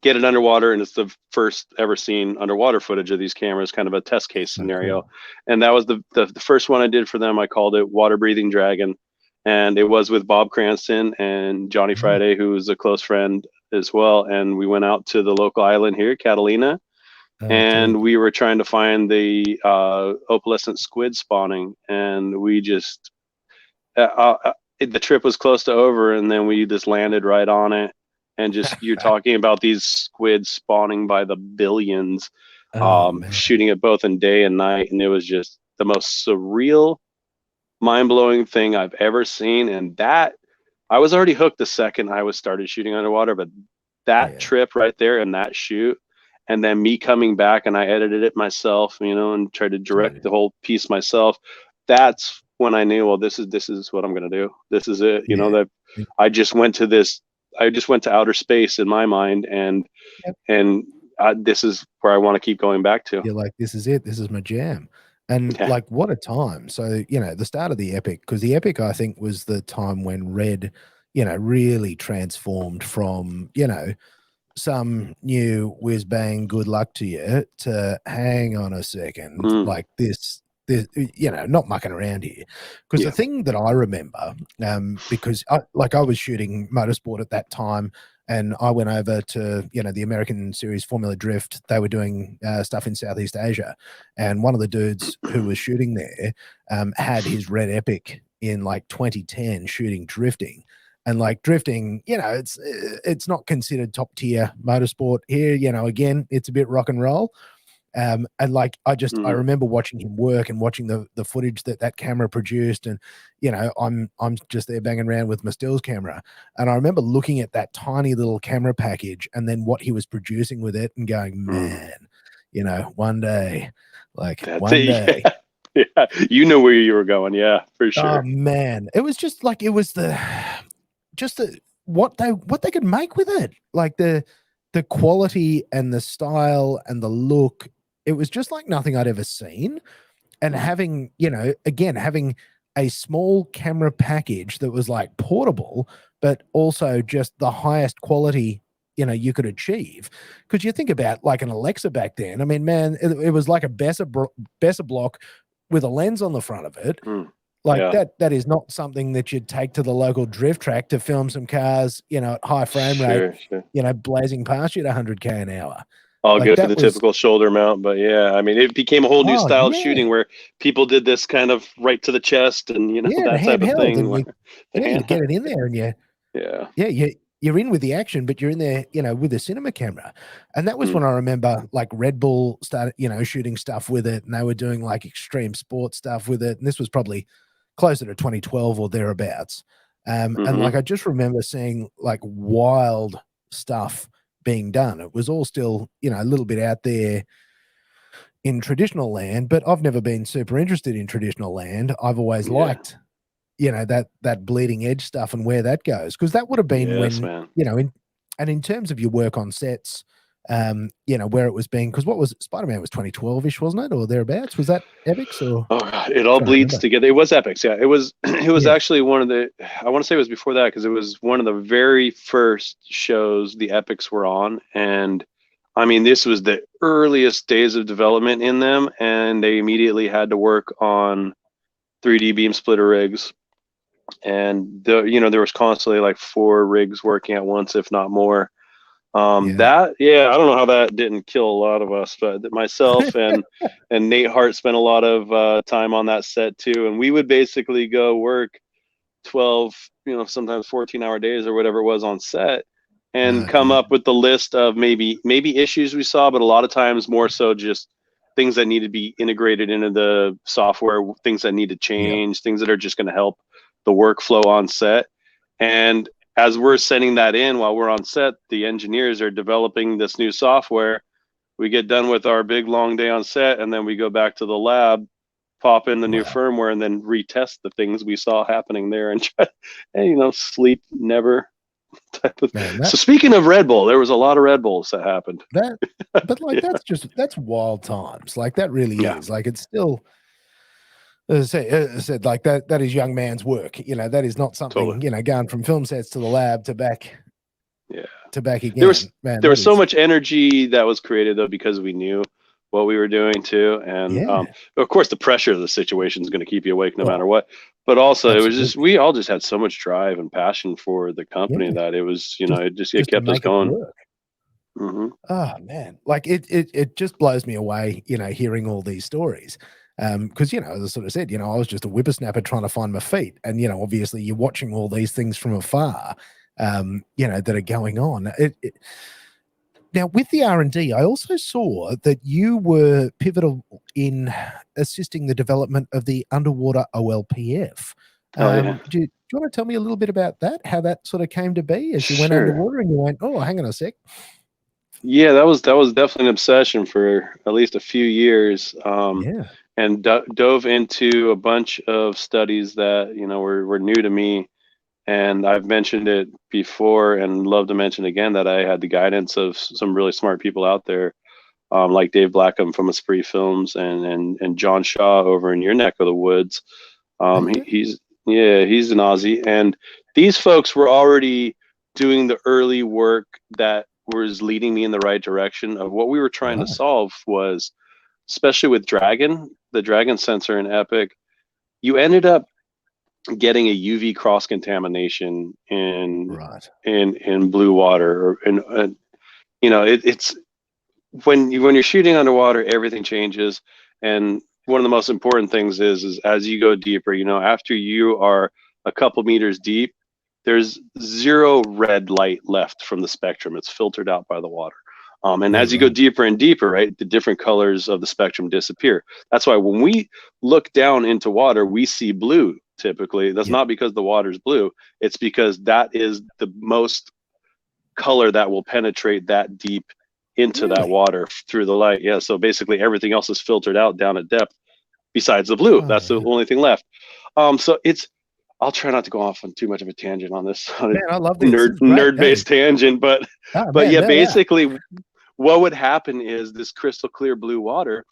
get it underwater. And it's the first ever seen underwater footage of these cameras, kind of a test case So scenario. cool. And that was the first one I did for them. I called it Water Breathing Dragon. And it was with Bob Cranston and Johnny Mm. Friday, who was a close friend as well. And we went out to the local island here, Catalina, Cool. and we were trying to find the opalescent squid spawning. And we just, the trip was close to over, and then we just landed right on it. And just, you're talking about these squids spawning by the billions, Oh man. shooting it both in day and night. And it was just the most surreal, mind blowing thing I've ever seen. And that I was already hooked the second I was started shooting underwater, but that Yeah. trip right there and that shoot, and then me coming back and I edited it myself, you know, and tried to direct Dude. the whole piece myself. That's when I knew, well, this is what I'm gonna do. This is it. You know, Yeah. that I just went to this. I just went to outer space in my mind, Yep. and this is where I want to keep going back to. You're like, this is it. This is my jam. And Yeah. like, what a time. So, you know, the start of the Epic, because the Epic, I think, was the time when Red, you know, really transformed from, you know, some new whiz bang good luck to you to hang on a second, Mm, like this, you know, not mucking around here. Because the yeah. thing that I remember, because I was shooting motorsport at that time, and I went over to, you know, the American series Formula Drift. They were doing stuff in Southeast Asia, and one of the dudes who was shooting there had his red Epic in like 2010 shooting drifting. And like drifting, you know, it's not considered top tier motorsport here. You know, again, it's a bit rock and roll. And like I Mm, remember watching him work and watching the footage that camera produced, and you know, I'm just there banging around with my stills camera, and I remember looking at that tiny little camera package and then what he was producing with it, and going, mm. man, you know, one day, like That's one it. day. Yeah. Yeah. You know where you were going. Yeah, for Oh sure. man, it was just like it was the just the what they could make with it, like the quality and the style and the look. It was just like nothing I'd ever seen. And Mm, having, you know, again, having a small camera package that was like portable, but also just the highest quality, you know, you could achieve. Because you think about like an Alexa back then. I mean, man, it was like a Besser block with a lens on the front of it. mm. Like Yeah, that is not something that you'd take to the local drift track to film some cars, you know, at high frame rate, sure, sure. you know, blazing past you at 100K an hour. all Like good for that the was, typical shoulder mount, but yeah, I mean, it became a whole new oh style of yeah, shooting where people did this kind of right to the chest and yeah, the that type of handheld, thing and where you, the yeah, you hand, get it in there, and yeah, yeah, you're in with the action, but you're in there, with a cinema camera. And that was mm, when I remember like Red Bull started, shooting stuff with it, and they were doing like extreme sports stuff with it. And this was probably closer to 2012 or thereabouts. And like hmm I just remember seeing like wild stuff being done. It was all still, a little bit out there in traditional land, but I've never been super interested in traditional land. I've always yeah, liked, that bleeding edge stuff and where that goes, because that would have been yes, when, man. in terms of your work on sets, where it was being, because what was it? Spider-Man was 2012-ish, wasn't it, or thereabouts? Was that Epics or Oh God, it all trying to bleeds remember? together. It was epics, yeah. It was it was Yeah, actually one of the, I want to say it was before that because it was one of the very first shows the epics were on, and I mean this was the earliest days of development in them, and they immediately had to work on 3D beam splitter rigs, and there was constantly like four rigs working at once, if not more. yeah. That, yeah, I don't know how that didn't kill a lot of us, but myself and Nate Hart spent a lot of time on that set too, and we would basically go work 12, sometimes 14-hour days or whatever it was on set, and No, come dude. up with the list of maybe issues we saw, but a lot of times more so just things that need to be integrated into the software, things that need to Yeah. change, things that are just going to help the workflow on set. And as we're sending that in while we're on set, the engineers are developing this new software. We get done with our big long day on set, and then we go back to the lab, pop in the new Wow. firmware, and then retest the things we saw happening there, and try, and sleep never type of. Man, So speaking of Red Bull, there was a lot of Red Bulls that happened. that, but like Yeah, that's wild times. Like that really yeah, is. Like it's still, as I said, like that is young man's work. That is not totally. something, going from film sets to the lab Yeah, to back there was again. Man, there that was so is, much energy that was created though because we knew what we were doing too, and yeah. of course the pressure of the situation is going to keep you awake no Oh, matter what. But also, it was just absolutely. we all just had so much drive and passion for the company Yeah. that it was, Just it just to kept us make it going. work. Hmm Oh man. Like it just blows me away, hearing all these stories. Because as I sort of said, I was just a whippersnapper trying to find my feet. And obviously you're watching all these things from afar, that are going on. Now, with the R&D, I also saw that you were pivotal in assisting the development of the underwater OLPF. Oh yeah, Do you want to tell me a little bit about that? How that sort of came to be as you went sure. underwater and you went, oh, hang on a sec. Yeah, that was definitely an obsession for at least a few years, Yeah. and dove into a bunch of studies that were new to me. And I've mentioned it before, and love to mention again that I had the guidance of some really smart people out there, like Dave Blackham from Esprit Films, and John Shaw over in your neck of the woods. Okay. He's an Aussie, and these folks were already doing the early work that was leading me in the right direction of what we were trying to Right. solve was, especially with the Dragon sensor in Epic, you ended up getting a UV cross contamination in Right. blue water, or it's when you're shooting underwater, everything changes. And one of the most important things is as you go deeper, after you are a couple meters deep, there's zero red light left from the spectrum. It's filtered out by the water. And Yeah, as you go right. deeper and deeper, right, the different colors of the spectrum disappear. That's why when we look down into water, we see blue typically. That's Yeah. not because the water's blue. It's because that is the most color that will penetrate that deep into that Really? water through the light. Yeah. So basically everything else is filtered out down at depth besides the blue. That's the Oh, only thing left. So I'll try not to go off on too much of a tangent on this, on man, I love a this. This is great. nerd Hey. based tangent, Oh, but man. yeah, No, no. basically what would happen is this crystal clear blue water,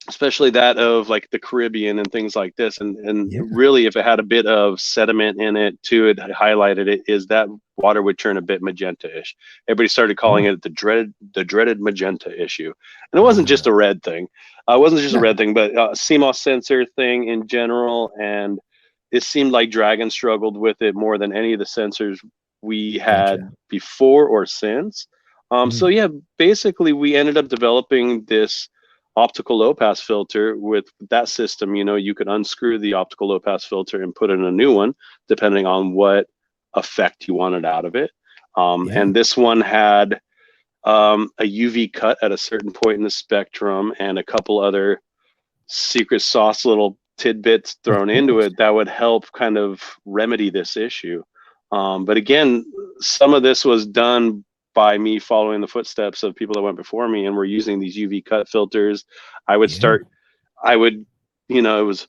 especially that of like the Caribbean and things like this. And Yeah. really, if it had a bit of sediment in it too, it highlighted it, is that water would turn a bit magenta-ish. Everybody started calling Right. it the dreaded magenta issue. And it wasn't just Ah, a red thing. It wasn't just a no. red thing, but CMOS sensor thing in general. And it seemed like Dragon struggled with it more than any of the sensors we Gotcha. had before or since. So Mm. yeah, basically we ended up developing this optical low pass filter. With that system, you could unscrew the optical low pass filter and put in a new one, depending on what effect you wanted out of it. Yeah. And this one had a UV cut at a certain point in the spectrum and a couple other secret sauce little tidbits Of thrown into course. it that would help kind of remedy this issue. But again, some of this was done by me following the footsteps of people that went before me and were using these UV cut filters. I would Yeah. start, I would, it was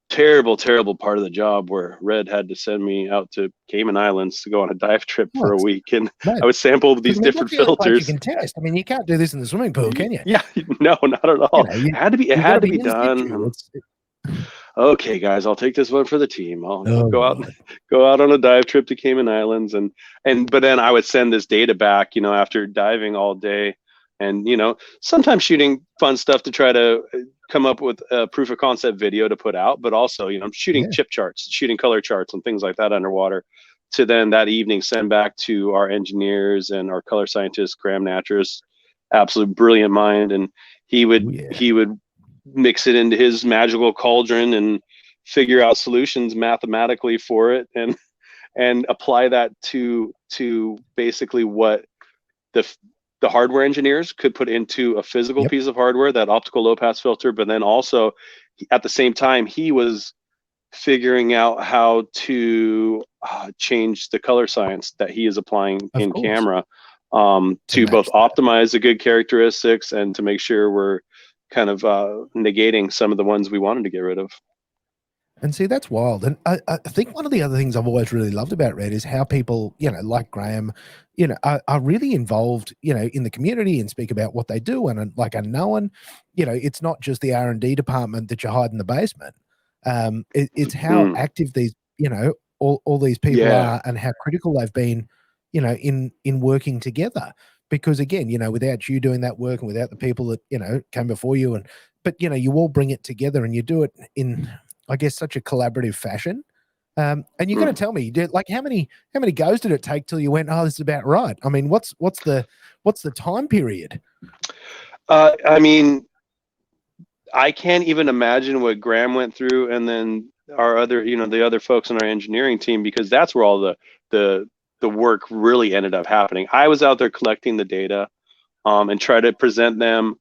terrible, terrible part of the job where Red had to send me out to Cayman Islands to go on a dive trip Oh, for a week. And mate. I would sample Because these I mean, that's different the only place you filters. can test. I mean, you can't do this in the swimming pool, can you? Yeah, no, not at all. You It you got to had to be be in situ. done. Okay, guys, I'll take this one for the team. I'll Oh go out right. go out on a dive trip to Cayman Islands, and but then I would send this data back, after diving all day, and sometimes shooting fun stuff to try to come up with a proof of concept video to put out, but also shooting Yeah. chip charts, shooting color charts, and things like that underwater. To then that evening send back to our engineers and our color scientist Graham Natras, absolute brilliant mind, and he Oh would yeah. he would mix it into his magical cauldron and figure out solutions mathematically for it, and apply that to basically what the the hardware engineers could put into a physical Yep. piece of hardware, that optical low pass filter. But then also at the same time he was figuring out how to change the color science that he is applying Of in course. camera, To to both match that. optimize the good characteristics and to make sure we're kind of negating some of the ones we wanted to get rid of. And see, that's wild. And I think one of the other things I've always really loved about Red is how people, like Graham, are really involved, in the community and speak about what they do and like are known. It's not just the R&D department that you hide in the basement. It's how Mm, active these, all these people yeah. are and how critical they've been, in working together. Because again, without you doing that work and without the people that, came before you but you all bring it together and you do it in, I guess, such a collaborative fashion. And you're going to Mm. tell me, like, how many goes did it take till you went, oh, this is about right? I mean, what's the time period? I mean, I can't even imagine what Graham went through, and then our other, the other folks on our engineering team, because that's where all the the work really ended up happening. I was out there collecting the data, and try to present them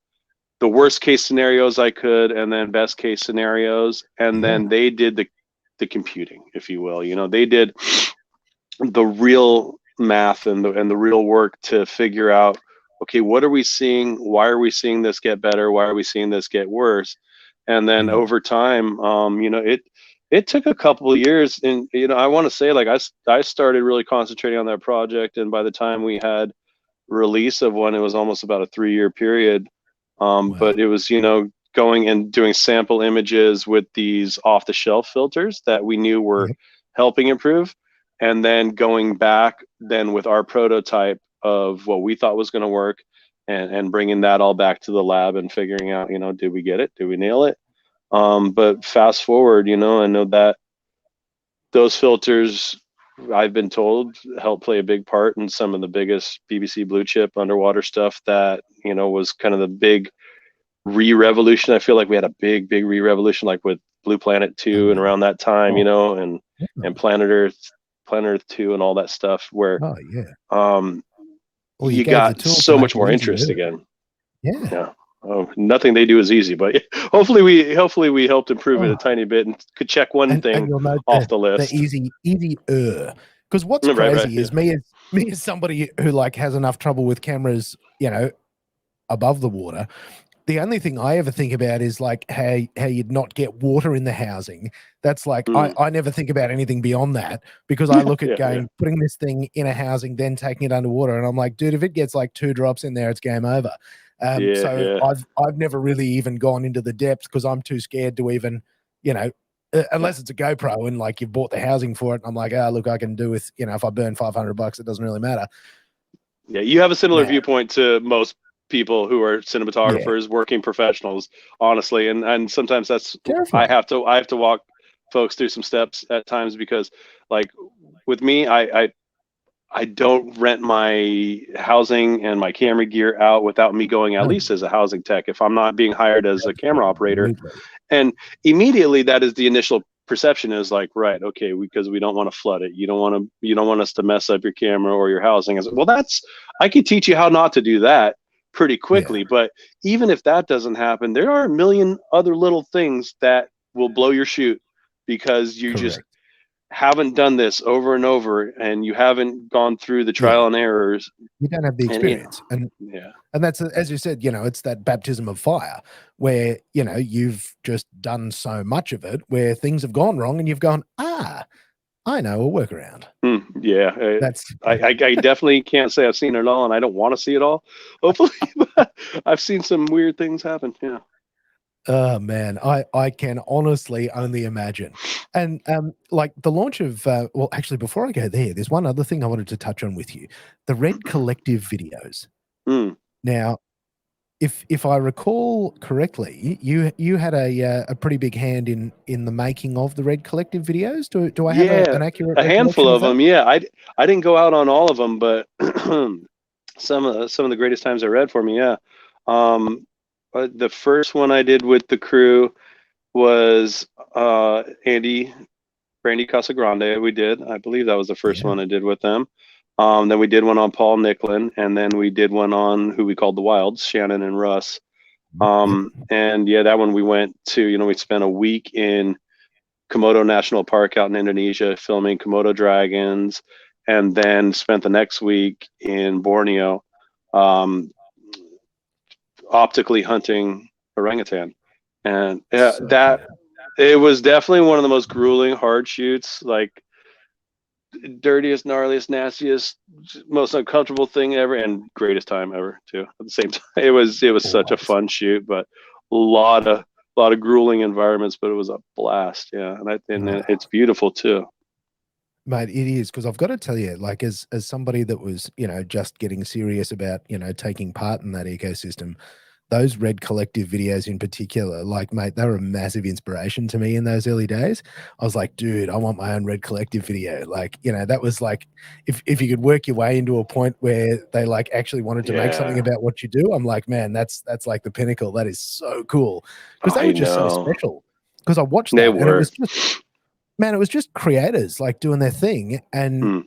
the worst case scenarios I could, and then best case scenarios, and Yeah, then they did the computing, if you will. They did the real math and the real work to figure out, okay, what are we seeing? Why are we seeing this get better? Why are we seeing this get worse? And then mm, over time, it took a couple of years, and I want to say, like, I started really concentrating on that project, and by the time we had release of one, it was almost about a 3-year period. But wow, it was, going and doing sample images with these off the shelf filters that we knew were yep, helping improve. And then going back then with our prototype of what we thought was going to work, and bringing that all back to the lab and figuring out, did we get it? Did we nail it? But fast forward, I know that those filters, I've been told, help play a big part in some of the biggest BBC blue chip underwater stuff that, was kind of the big re-revolution. I feel like we had a big re-revolution, like with Blue Planet 2 and unreal. around that time, Oh, and definitely. Planet Earth 2 and all that stuff, where Oh, yeah. um Well, you you gave the got tools to so make much it more easier. interest again. Yeah. Yeah. Oh, nothing they do is easy, but hopefully we helped improve it a Oh, tiny bit and could check one and thing you'll note off the the list. easy. Because what's Right, crazy yeah. is me as somebody who like has enough trouble with cameras, above the water. The only thing I ever think about is like how you'd not get water in the housing. That's like I, Mm. I never think about anything beyond that because I look at Yeah. going putting this thing in a housing, then taking it underwater, and I'm like, dude, if it gets like 2 drops in there, it's game over. So Yeah. I've never really even gone into the depths because I'm too scared to even, Yeah. unless it's a GoPro and like you've bought the housing for it. I'm like, look, I can do with if I burn $500, it doesn't really matter. Yeah, you have a similar Man, viewpoint to most people who are yeah, cinematographers, working professionals, honestly. And sometimes that's I terrifying. have to I have to walk folks through some steps at times, because, like, with me, I don't rent my housing and my camera gear out without me going at No, least as a housing tech if I'm not being hired as a camera operator. absolutely. And immediately that is the initial perception is like, right, okay, because we don't want to flood it. You don't want us to mess up your camera or your housing. I said, well, I could teach you how not to do that pretty Yeah, quickly. But even if that doesn't happen, there are a million other little things that will blow your shoot because you just correct. haven't done this over and over and you haven't gone through the Yeah, trial and errors. you don't have the And experience, yeah. and that's, as you said, it's that baptism of fire where you've just done so much of it where things have gone wrong, and you've gone, I know a workaround. Yeah, That's I definitely can't say I've seen it all, and I don't want to see it all. Hopefully, but I've seen some weird things happen. Yeah. Oh man, I can honestly only imagine. And like the launch of well, actually, before I go there, there's one other thing I wanted to touch on with you: the Red Collective videos. Mm. Now, if I recall correctly, you had a pretty big hand in the making of the Red Collective videos. Do I have Yeah, an accurate a handful recollection of of that? them. Yeah, I didn't go out on all of them, but some of the greatest times I read for me. Yeah. Um, the first one I did with the crew was Brandy Casagrande. We did. I believe that was the first Yeah. one I did with them. Then we did one on Paul Nicklin, and then we did one on who we called the Wilds, Shannon and Russ. Yep. And yeah, that one we went to. We spent a week in Komodo National Park out in Indonesia filming Komodo dragons, and then spent the next week in Borneo, um, optically hunting orangutan. And yeah, So that cool. it was definitely one of the most grueling, hard shoots. Like dirtiest, gnarliest, nastiest, most uncomfortable thing ever, and greatest time ever too. At the same time, it was such a Always. fun shoot, but a lot of grueling environments, but it was a blast. Yeah, and it's beautiful too. Mate, it is, because I've got to tell you, like, as somebody that was, just getting serious about, taking part in that ecosystem, those Red Collective videos in particular, like, mate, they were a massive inspiration to me in those early days. I was like, dude, I want my own Red Collective video. Like, that was like, if you could work your way into a point where they like actually wanted to make something Yeah, about what you do, I'm like, man, that's like the pinnacle. That is so cool, because they I were just so know special. Because I watched they that, and it were. was just, man, it was just creators like doing their thing and, Hmm.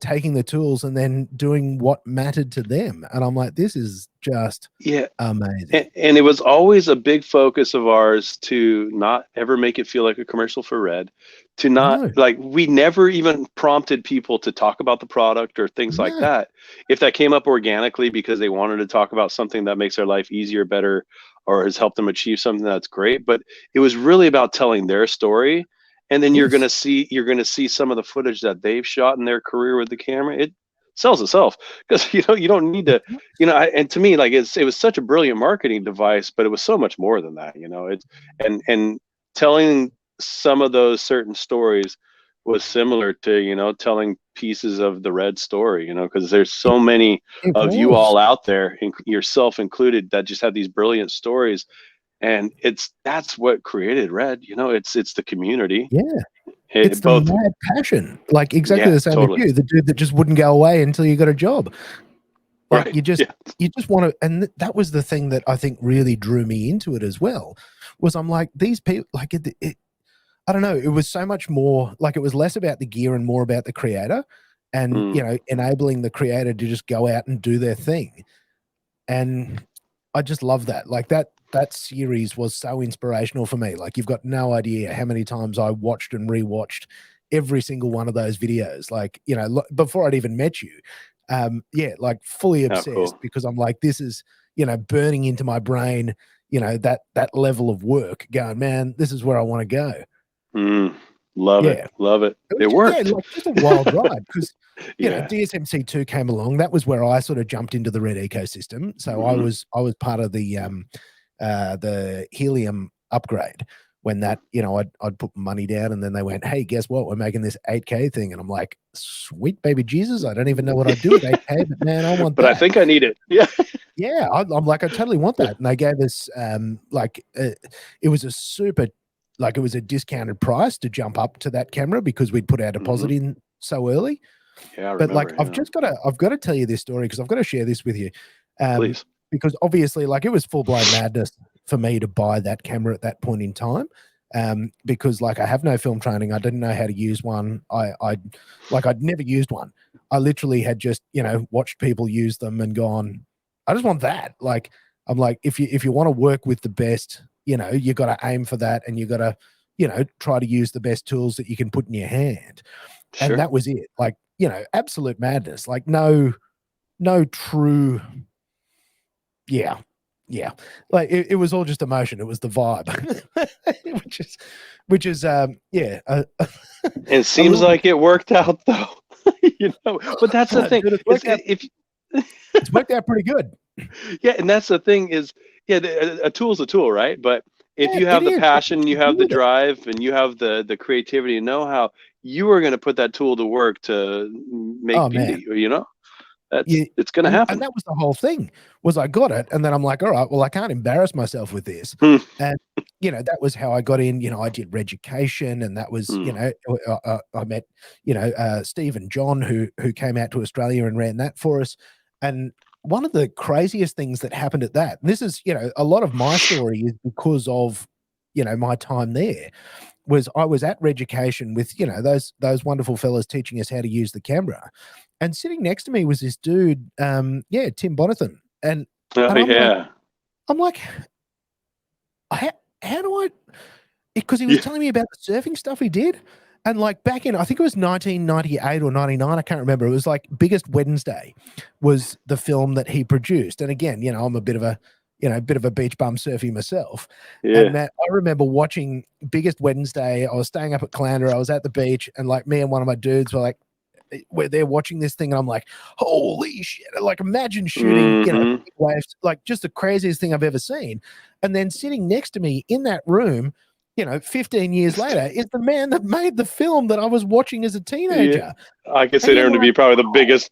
taking the tools and then doing what mattered to them. And I'm like, this is just Yeah, amazing. and it was always a big focus of ours to not ever make it feel like a commercial for Red, to not No, like we never even prompted people to talk about the product or things like no, that. If that came up organically because they wanted to talk about something that makes their life easier, better, or has helped them achieve something, that's great. But it was really about telling their story. And then yes, you're gonna see some of the footage that they've shot in their career with the camera. It sells itself because you don't need it to, and to me, like it was such a brilliant marketing device, but it was so much more than that. It's and telling some of those certain stories was similar to telling pieces of the Red story. Because there's it, so many it of you was. all out there, yourself included, that just have these brilliant stories, and that's what created Red. It's the community. Yeah. It's It the both. mad passion. Like exactly Yeah, the same with totally. you, the dude that just wouldn't go away until you got a job. Like Right. you Yeah. just want to, and that was the thing that I think really drew me into it as well, was I'm like, these people, like I don't know, it was so much more, like it was less about the gear and more about the creator, and Mm. enabling the creator to just go out and do their thing. And I just love that. Like that series was so inspirational for me. Like you've got no idea how many times I watched and rewatched every single one of those videos. Like, before I'd even met you. Yeah, like fully Oh, obsessed, cool. because I'm like, this is, burning into my brain, that level of work, going, man, this is where I want to go. Mm. Love it. Yeah. Love it. It was It just, yeah, worked. like just a wild ride, because Yeah. DSMC2 came along. That was where I sort of jumped into the Red ecosystem. So I Hmm. was I was part of the helium upgrade when that, I'd put money down, and then they went, hey, guess what? We're making this 8K thing. And I'm like, sweet baby Jesus. I don't even know what I'd do with 8K, but man, I want But I that. think I need it. Yeah. Yeah, I'm like, I totally want that. And they gave us it was a super, like it was a discounted price to jump up to that camera because we'd put our deposit Hmm. in so early. Yeah, I But like, remember. Yeah, I've got to tell you this story because I've got to share this with you. Um, please. because obviously, like, it was full blown madness for me to buy that camera at that point in time. Because like I have no film training, I didn't know how to use one. I'd never used one. I literally had just, watched people use them and gone, I just want that. Like, I'm like, if you want to work with the best, you got to aim for that, and you got to, try to use the best tools that you can put in your hand. And Sure. that was it. Like, absolute madness. Like, no true, yeah, yeah. Like, it was all just emotion. It was the vibe, which is yeah, It a seems little bit. like it worked out though. But that's the thing. Dude, It's if it's worked out pretty good. yeah, and that's the thing is, yeah, a tool's a tool, right? But if Yeah, you it have the is. Like, passion, what you you do have the with it. drive, and you have the creativity and know-how, you are going to put that tool to work to make Oh man. beauty. That's Yeah, it's going to and happen. that was the whole thing, was I got it, and then I'm like, all right, well, I can't embarrass myself with this. Hmm, And that was how I got in. I did Reducation, and that was, hmm, I met, Steve and John, who came out to Australia and ran that for us. And one of the craziest things that happened at that, and this is, a lot of my story is because of, my time there, was I was at Reducation with, those wonderful fellas teaching us how to use the camera. And sitting next to me was this dude, yeah, Tim Bonathan. And Oh and yeah, I'm like, how do I, because he was yeah, telling me about the surfing stuff he did. And like back in, I think it was 1998 or 99, I can't remember. It was like Biggest Wednesday was the film that he produced. And again, I'm a bit of a beach bum surfy myself. And yeah. Matt, I remember watching Biggest Wednesday. I was staying up at Caloundra. I was at the beach, and like me and one of my dudes were like, we're there watching this thing, and I'm like, holy shit. Like, imagine shooting, Hmm. big waves, like just the craziest thing I've ever seen. And then sitting next to me in that room, 15 years later, is the man that made the film that I was watching as a Yeah, teenager. I And consider you're him to like, be probably the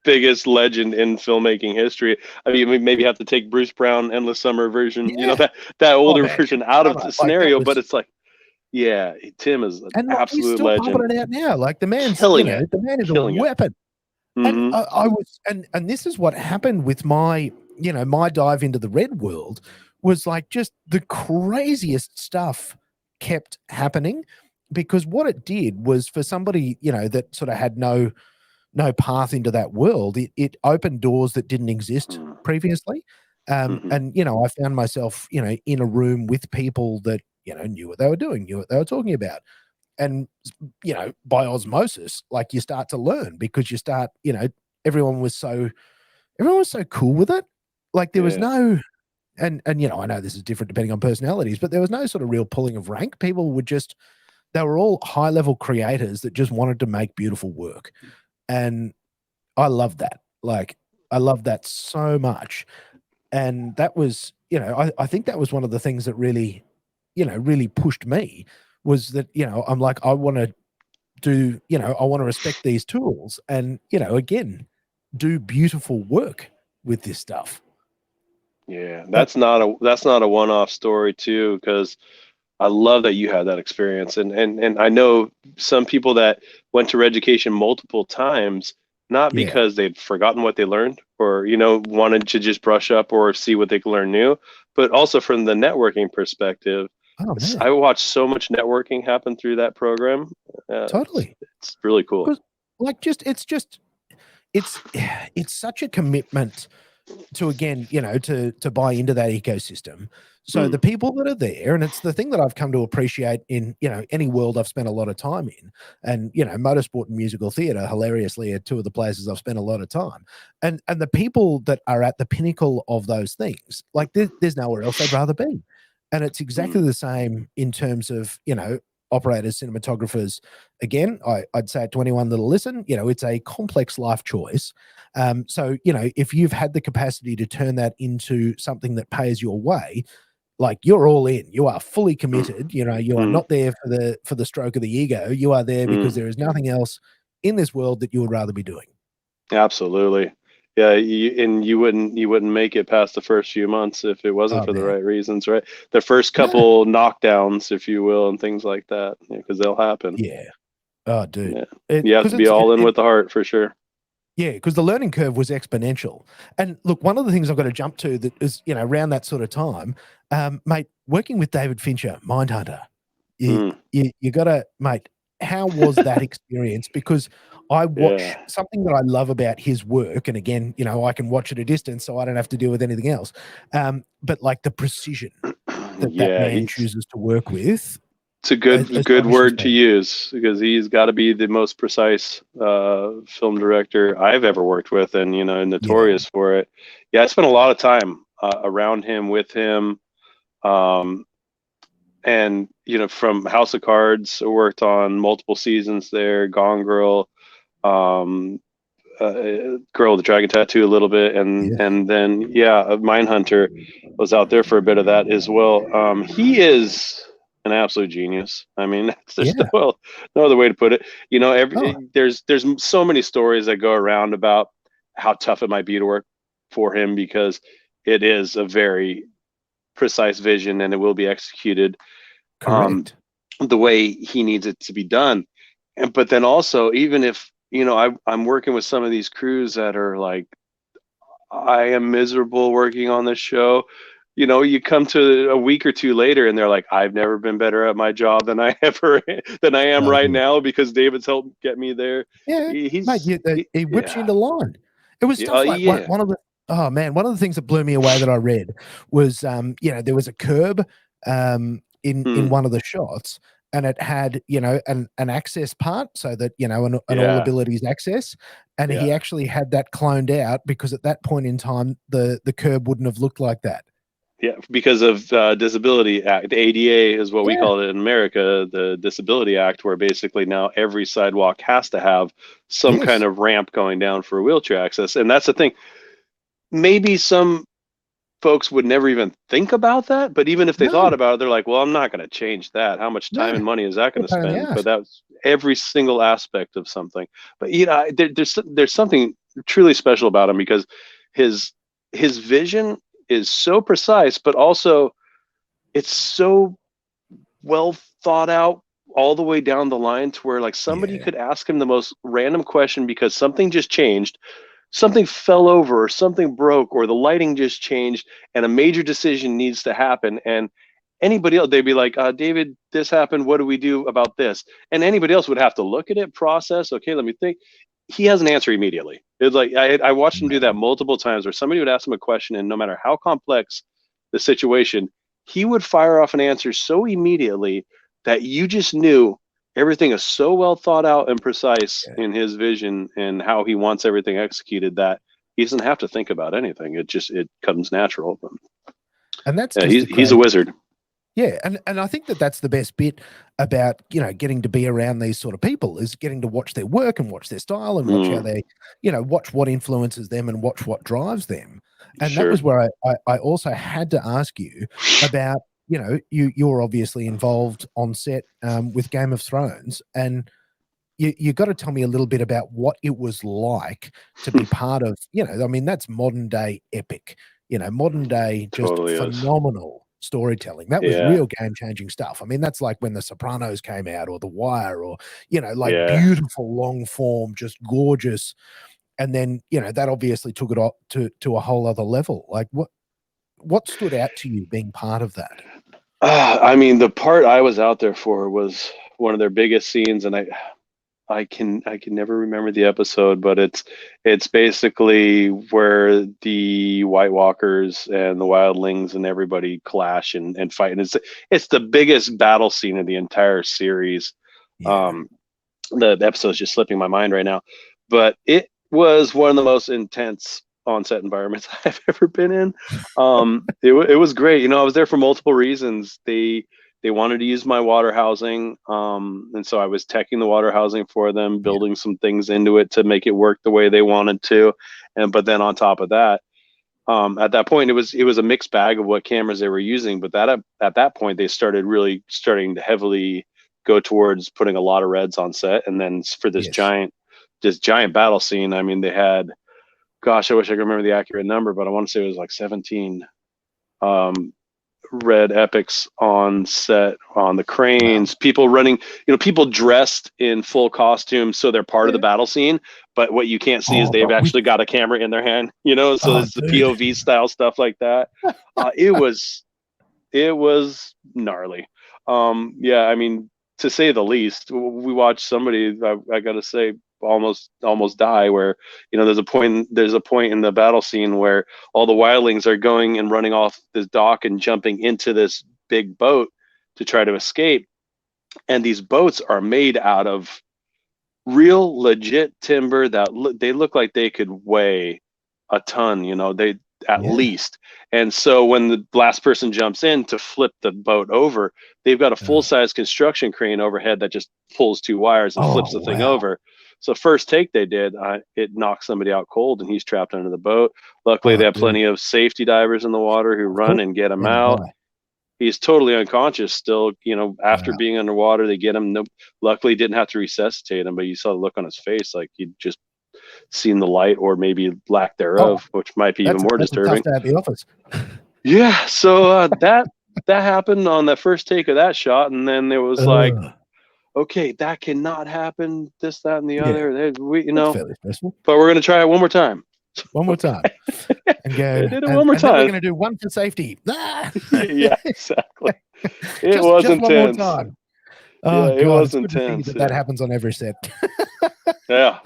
biggest legend in filmmaking history. I mean, we maybe have to take Bruce Brown Endless Summer version, yeah, that oh older man, version out of summer, the like that scenario, but was, it's like, yeah, Tim is an and like he's absolute still pumping legend, it out now. Like the man's, killing it, the man is a killing it. weapon. And Hmm. I was, and this is what happened with my, my dive into the red world, was like just the craziest stuff kept happening, because what it did was, for somebody, that sort of had no path into that world, it opened doors that didn't exist previously. Hmm. And I found myself, in a room with people that, knew what they were doing, knew what they were talking about. And by osmosis, like, you start to learn, because you start, everyone was so cool with it. Like, there was Yeah. no, and I know this is different depending on personalities, but there was no sort of real pulling of rank. People would just, they were all high level creators that just wanted to make beautiful work. And I love that. Like, I love that so much. And that was, I think that was one of the things that really, really pushed me, was that, I'm like, I want to do, I want to respect these tools, and, again, do beautiful work with this stuff. Yeah, But that's not a one-off story too, because I love that you had that experience, and I know some people that went to education multiple times, not yeah. because they'd forgotten what they learned or wanted to just brush up or see what they could learn new, but also from the networking perspective. Oh I man, watched so much networking happen through that program. It's, totally. it's really cool. Because, like, it's it's such a commitment to, again, to buy into that ecosystem. So Mm, the people that are there, and it's the thing that I've come to appreciate in, any world I've spent a lot of time in. And, motorsport and musical theater, hilariously, are two of the places I've spent a lot of time. And the people that are at the pinnacle of those things, like, there's nowhere else I'd rather be. And it's exactly mm, the same in terms of, operators, cinematographers. Again, I'd say it to anyone that'll listen, it's a complex life choice. So, if you've had the capacity to turn that into something that pays your way, like, you're all in, you are fully mm, committed, you are mm, not there for the stroke of the ego. You are there because mm. there is nothing else in this world that you would rather be doing. Absolutely. Yeah, and you wouldn't make it past the first few months if it wasn't Oh for the man. right reasons, right? The first No. couple knockdowns, if you will, and things like that, because they'll happen. Yeah. Oh, dude. Yeah, It you have because to be all in with the heart for sure. yeah, because the learning curve was exponential. And look, one of the things I've got to jump to that is, around that sort of time, mate, working with David Fincher, Mindhunter, you, Mm, you got to, mate, how was that experience? Because I watch yeah, something that I love about his work. And again, I can watch at a distance, so I don't have to deal with anything else. But like the precision that that yeah. man chooses to work with It's a good astonishes word to me. use because he's got to be the most precise film director I've ever worked with, and Yeah. notorious for it. Yeah, I spent a lot of time around him, with him, um, and from House of Cards, I worked on multiple seasons there. Gone Girl, um, Girl with the Dragon Tattoo a little bit, and Yeah. and then Mindhunter was out there for a bit of that as well. He is an absolute genius. I mean, there's Yeah. no other way to put it. Oh, There's so many stories that go around about how tough it might be to work for him because it is a very precise vision and it will be executed um, correct. the way he needs it to be done. But then also, even if I'm working with some of these crews that are like, I am miserable working on this show. You come to a week or two later, and they're like, I've never been better at my job than I am So right good. now because David's helped get me there. Yeah, mate, he whips you Yeah, into line. It was stuff like one yeah, one of the oh man, one of the things that blew me away that I read was there was a curb in hmm, one of the shots, and it had, an access part so that, an all yeah, abilities access, and yeah. he actually had that cloned out because at that point in time the curb wouldn't have looked like that. Yeah, because of Disability Act. The ADA is what we Yeah. call it in America, the Disability Act, where basically now every sidewalk has to have some kind Yes. of ramp going down for wheelchair access. And that's the thing. Maybe some folks would never even think about that, but even if they thought No. about it, they're like, well, I'm not going to change that. How much time No. and money is that going What to a pain in the spend? But ass. that's every single aspect of something. But there's something truly special about him because his his vision is so precise, but also it's so well thought out all the way down the line to where like somebody Yeah. could ask him the most random question because something just changed, something fell over or something broke or the lighting just changed and a major decision needs to happen. And anybody else, they'd be like, David, this happened, what do we do about this? And anybody else would have to look at it, process, okay, let me think. He has an answer immediately. It's like I watched him do that Amazing. multiple times where somebody would ask him a question and no matter how complex the situation, he would fire off an answer so immediately that you just knew everything is so well thought out and precise Yeah. in his vision and how he wants everything executed that he doesn't have to think about anything. It comes natural. And that's Yeah, just the he's a crazy. wizard. Yeah, and I think that that's the best bit about, getting to be around these sort of people is getting to watch their work and watch their style and watch how Mm, they, watch what influences them and watch what drives them. And that sure. was where I also had to ask you about, you're obviously involved on set with Game of Thrones, and you got to tell me a little bit about what it was like to be part of, I mean, that's modern day epic, modern day, just Totally is. phenomenal storytelling. That was Yeah. real game changing stuff. I mean, that's like when The Sopranos came out or The Wire or, like Yeah. beautiful long form, just gorgeous. And then, that obviously took it up to a whole other level. Like what stood out to you being part of that? I mean, the part I was out there for was one of their biggest scenes, and I can never remember the episode, but it's basically where the White Walkers and the Wildlings and everybody clash and fight, and it's the biggest battle scene of the entire series. Yeah. Um, the episode's just slipping my mind right now, but it was one of the most intense on-set environments I've ever been in. It was great. I was there for multiple reasons. They wanted to use my water housing, and so I was teching the water housing for them, Yeah. building some things into it to make it work the way they wanted to. And but then on top of that, at that point it was a mixed bag of what cameras they were using. But that at that point they started really starting to heavily go towards putting a lot of reds on set. And then for Yes. this giant battle scene, I mean, they had, gosh, I wish I could remember the accurate number, but I want to say it was like 17 um, read epics on set, on the Wow. cranes, people running, people dressed in full costume, so they're part of the Yeah. battle scene. But what you can't see is Oh, they've but with actually got a camera in their hand, so oh, there's the dude. POV style stuff like that. It was gnarly. Yeah, I mean, to say the least. We watched somebody, I gotta say, almost die, where there's a point in the battle scene where all the wildlings are going and running off this dock and jumping into this big boat to try to escape, and these boats are made out of real legit timber that they look like they could weigh a ton, they at Yeah. least. And so when the last person jumps in to flip the boat over, they've got a Uh, full-size construction crane overhead that just pulls two wires and oh, flips the thing wow. over. So first take they did, it knocked somebody out cold and he's trapped under the boat. Luckily they Oh, have dude. plenty of safety divers in the water who Of run course. and get him Never out. die. He's totally unconscious still, after Wow. being underwater. They get him. No, luckily didn't have to resuscitate him, but you saw the look on his face like he'd just seen the light, or maybe lack Oh, thereof, which might be even that's more a tough disturbing. day at the office. Yeah, so that happened on that first take of that shot, and then there was like, Ugh. okay, that cannot happen. This, that, and the Yeah, other. We, that's fairly stressful. but we're gonna try it one more time. One more time and They go, did it and one more then we're time. going to do one for safety. Ah! Yeah, exactly. It Just was one more intense. time. Yeah, Oh it God, was it's good to see intense. that that Yeah, happens on every set. yeah.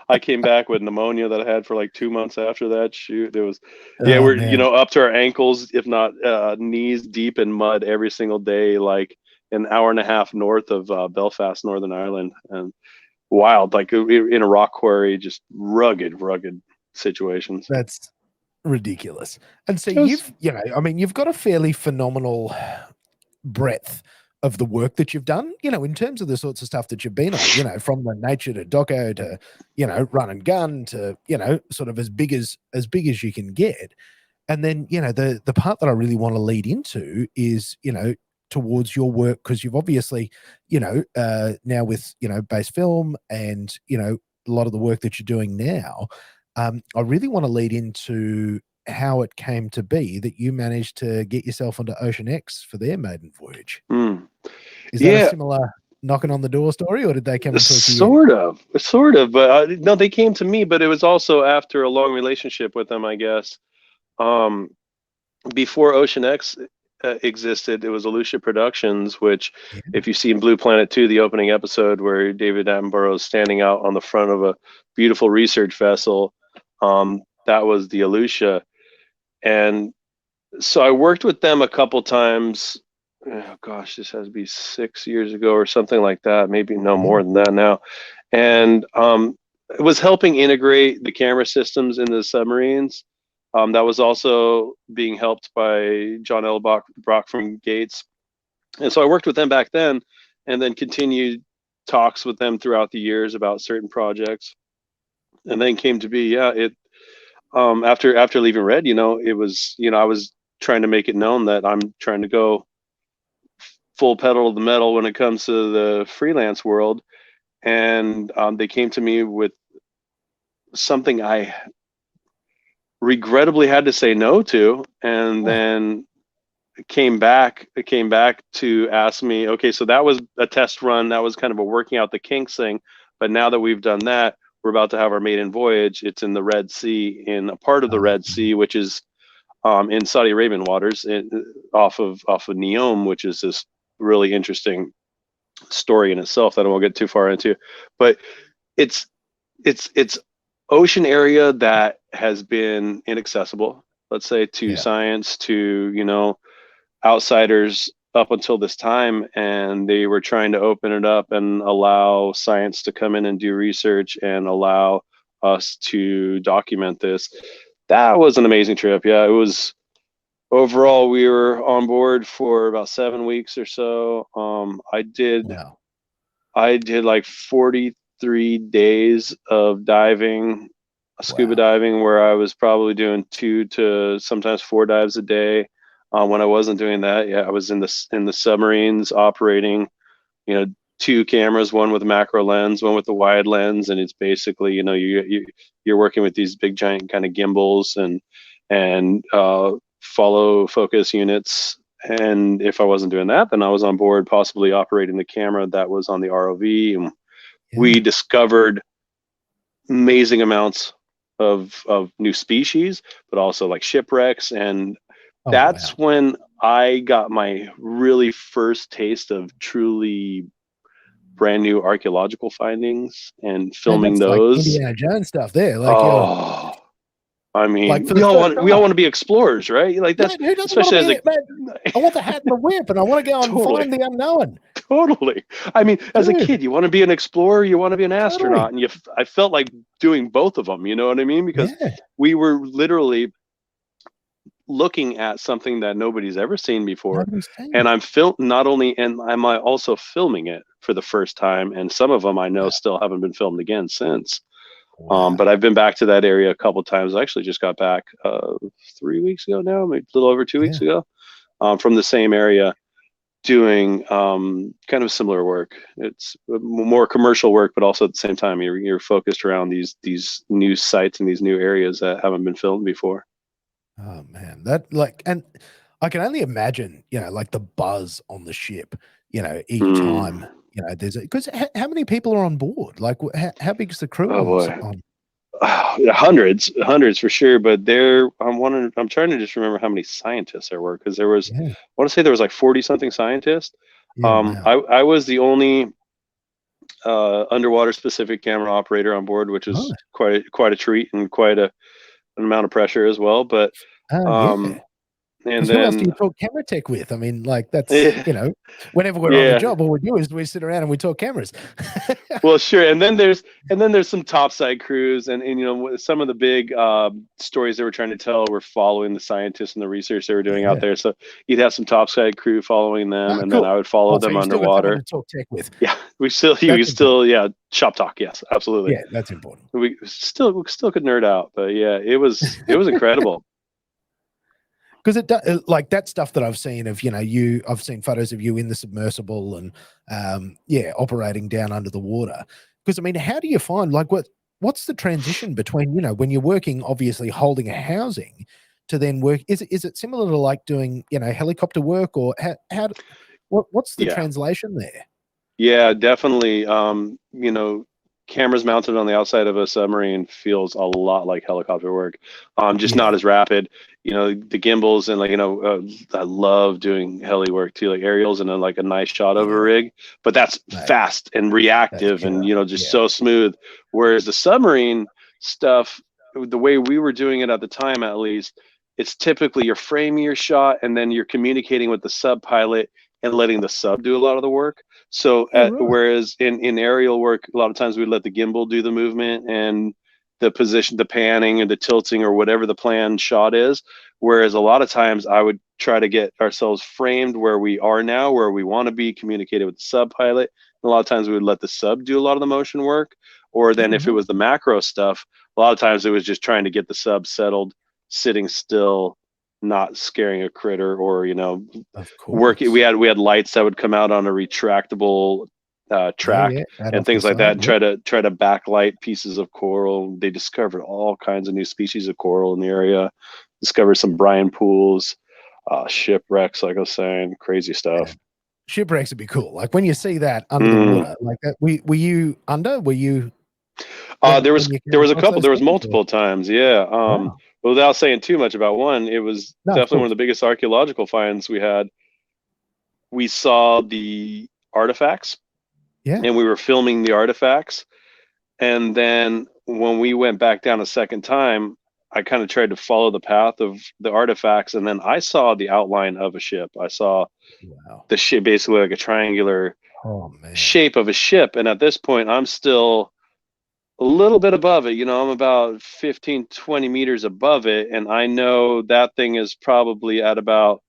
I came back with pneumonia that I had for like 2 months after that shoot. It was, yeah, Oh we're man, up to our ankles, if not knees deep in mud every single day, like an hour and a half north of Belfast, Northern Ireland, and wild, like in a rock quarry, just rugged situations. that's ridiculous. And so It was, I mean, you've got a fairly phenomenal breadth of the work that you've done, in terms of the sorts of stuff that you've been on, from the nature to doco to, run and gun to, sort of as big as you can get. And then, the part that I really want to lead into is, towards your work, because you've obviously, now with, base film and, a lot of the work that you're doing now, I really want to lead into how it came to be that you managed to get yourself onto Ocean X for their maiden voyage. mm, Is that a yeah, similar knocking on the door story, or did they come and talk to you? sort of, but no, they came to me, but it was also after a long relationship with them, I guess. Um, Before Ocean X existed, it was Aleutian Productions, which, Yeah. if you've seen Blue Planet 2, the opening episode where David Attenborough is standing out on the front of a beautiful research vessel, that was the Aleutian. And so I worked with them a couple times. Oh gosh, this has to be 6 years ago or something like that, maybe no Yeah. more than that now. And it was helping integrate the camera systems in the submarines. That was also being helped by John L. Brock from Gates. And so I worked with them back then, and then continued talks with them throughout the years about certain projects. And then came to be, yeah, it after leaving Red, it was, I was trying to make it known that I'm trying to go full pedal to the metal when it comes to the freelance world. And they came to me with something I regrettably had to say no to, and Oh, then came back to ask me, okay, so that was a test run, that was kind of a working out the kinks thing, but now that we've done that, we're about to have our maiden voyage. It's in the Red Sea, in a part of the Red yeah. Sea, which is in Saudi Arabian waters, off of Neom, which is this really interesting story in itself that I won't get too far into. But it's it's ocean area that has been inaccessible, let's say, to Yeah. science, to outsiders up until this time, and they were trying to open it up and allow science to come in and do research and allow us to document this. That was an amazing trip. Yeah, it was. Overall, we were on board for about 7 weeks or so. Wow. I did like 43 days of diving, scuba Wow. diving, where I was probably doing 2 to sometimes 4 dives a day. When I wasn't doing that, yeah, I was in the submarines operating, you know, two cameras, one with a macro lens, one with the wide lens, and it's basically, you're working with these big giant kind of gimbals and follow focus units And if I wasn't doing that, then I was on board possibly operating the camera that was on the ROV. And we Yeah. discovered amazing amounts of new species, but also like shipwrecks. And Oh wow. that's when I got my really first taste of truly brand new archaeological findings and Man, filming that's like those. Indiana Jones stuff there. Like you're Oh, I like mean, for the first we all time. want to be explorers, right? Like that's Man, who doesn't want especially to as be a it, man? I want the hat and the whip, and I want to go and totally, find the unknown. totally. I mean, as a Dude, kid, you want to be an explorer, you want to be an totally. astronaut, and I felt like doing both of them. You know what I mean? Because Yeah, we were literally looking at something that nobody's ever seen before, nobody's seen and it. I'm film not only and am I also filming it for the first time, and some of them I know Wow. still haven't been filmed again since. But Wow. I've been back to that area a couple times. I actually just got back 3 weeks ago now, maybe a little over 2 weeks Yeah. ago, from the same area doing kind of similar work. It's more commercial work, but also at the same time, you're focused around these new sites and these new areas that haven't been filmed before. Oh man, that like, and I can only imagine, like the buzz on the ship, each time, Mm. there's a because how many people are on board? Like, how big is the crew Oh on? boy. On Hundreds for sure, but I'm trying to just remember how many scientists there were, because yeah, I want to say there was like 40 something scientists. yeah, wow. I was the only underwater specific camera operator on board, which Right. was quite a treat and an amount of pressure as well. But Oh yeah. um, and Because who else do then you talk camera tech with? I mean, like that's, yeah, whenever we're on the yeah. job, all we do is we sit around and we talk cameras. Well, sure. And then there's some topside crews, and some of the big stories they were trying to tell were following the scientists and the research they were doing out Yeah. there. So you'd have some topside crew following them, Ah, and then cool. I would follow Oh, so them you still got someone underwater. to talk tech with. Yeah, That's important. yeah, shop talk. Yes, absolutely. Yeah, that's important. We still could nerd out, but yeah, it was incredible. Because it does, like that stuff that I've seen of, I've seen photos of you in the submersible and yeah, operating down under the water. Because I mean, how do you find like what's the transition between, when you're working obviously holding a housing to then work? Is it similar to like doing, helicopter work, or what's the Yeah. translation there? Yeah, definitely. Cameras mounted on the outside of a submarine feels a lot like helicopter work. Just Yeah, not as rapid. The gimbals and I love doing heli work too, like aerials and then like a nice shot of a yeah, rig. But that's mate, fast and that's reactive and killer. just Yeah. so smooth. Whereas the submarine stuff, the way we were doing it at the time, at least, it's typically you're framing your shot and then you're communicating with the sub pilot and letting the sub do a lot of the work. So Oh, right. whereas in aerial work, a lot of times we let the gimbal do the movement and the position, the panning and the tilting or whatever the planned shot is. Whereas a lot of times I would try to get ourselves framed where we are now, where we want to be, communicated with the sub pilot. And a lot of times we would let the sub do a lot of the motion work. Or Yeah, then if it right. was the macro stuff, a lot of times it was just trying to get the sub settled, sitting still, not scaring a critter, or Of working. we course. had we had lights that would come out on a retractable Yeah, track yeah. Out and off the things like that, side. and Yep. try to backlight pieces of coral. They discovered all kinds of new species of coral in the area, discovered some brine pools, shipwrecks, like I was saying, crazy stuff. Shipwrecks would be cool. Like when you see that under the mm. water, like that. Were you under? Were you There was when you there came was a across couple, those there was things? Or multiple times, yeah. wow, But without saying too much about one, it was no, of definitely one of course, the biggest archaeological finds we had. We saw the artifacts yeah, and we were filming the artifacts. And then when we went back down a second time, I kind of tried to follow the path of the artifacts. And then I saw the outline of a ship. I saw wow. the ship basically like a triangular Oh man, shape of a ship. And at this point, I'm still a little bit above it. I'm about 15, 20 meters above it. And I know that thing is probably at about,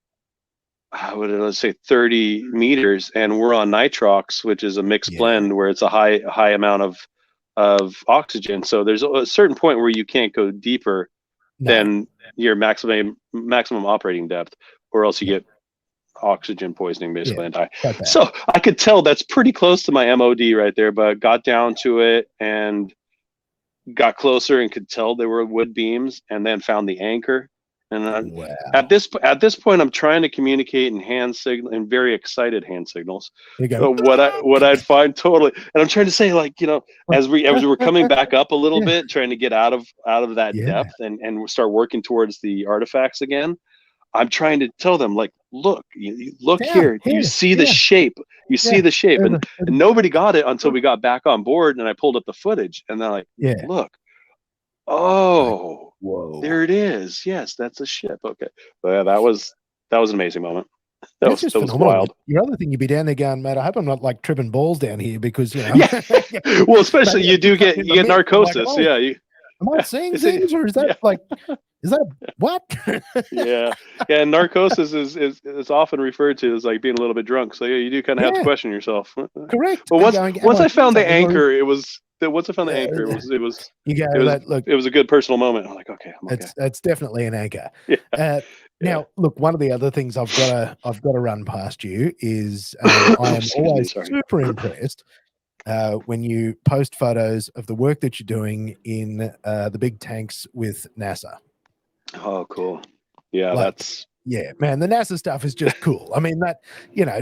let's say 30 meters. And we're on nitrox, which is a mixed yeah, blend where it's a high amount of oxygen. So there's a certain point where you can't go deeper no, than your maximum operating depth, or else you yeah, get oxygen poisoning yeah, basically and die. quite bad. So I could tell that's pretty close to my MOD right there, but got down to it and got closer and could tell there were wood beams, and then found the anchor And Wow. at this point, I'm trying to communicate in hand signal, in very excited hand signals. You go, What I'd find totally, and I'm trying to say, like, as we were coming back up a little yeah, bit, trying to get out of that yeah, depth and start working towards the artifacts again. I'm trying to tell them, like, look, you look down here. You here, see the yeah, shape. You see yeah, the shape, there's and nobody got it until we got back on board, and I pulled up the footage, and they're like, yeah, look. like, Oh, whoa. there it is. Yes, that's a ship. Okay. But yeah, that was an amazing moment. That's just That was phenomenal. Like, wild. your other thing, you'd be down there going, mate, I hope I'm not like tripping balls down here because, Yeah. Well, especially maybe I've just come in you the get mist. I'm like, narcosis. oh, Yeah, am I seeing is it, things or is that yeah, like, is that what? yeah, yeah. Narcosis is often referred to as like being a little bit drunk. So yeah, you do kind of have to Yeah, question yourself. But correct. And going, am once I I seeing found the something or is, anchor, once I found the anchor, uh, you go, it was that look, it was a good personal moment. I'm like, okay, I'm okay. it's definitely an anchor. Yeah, Uh, yeah. now, look, one of the other things I've got to run past you is I am Excuse me. always Sorry. super impressed when you post photos of the work that you're doing in the big tanks with NASA. Oh, cool. Yeah, Like, that's yeah, man, the NASA stuff is just cool. I mean, that, you know,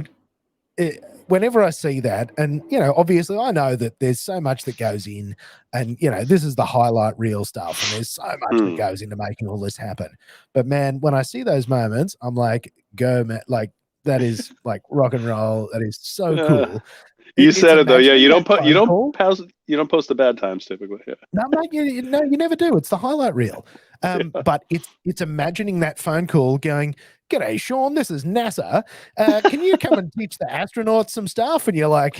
whenever I see that, and, obviously I know that there's so much that goes in, and, this is the highlight reel stuff, and there's so much that hmm. goes into making all this happen. But man, when I see those moments, I'm like, go, man, like, that is like rock and roll. That is so Uh, cool. you It's said it though. Yeah, imagining that phone call. you don't post the bad times typically. Yeah. No, mate, no, you never do. It's the highlight reel. Yeah. But it's imagining that phone call going, "G'day, Sean. This is NASA. Can you come and teach the astronauts some stuff?" And you're like,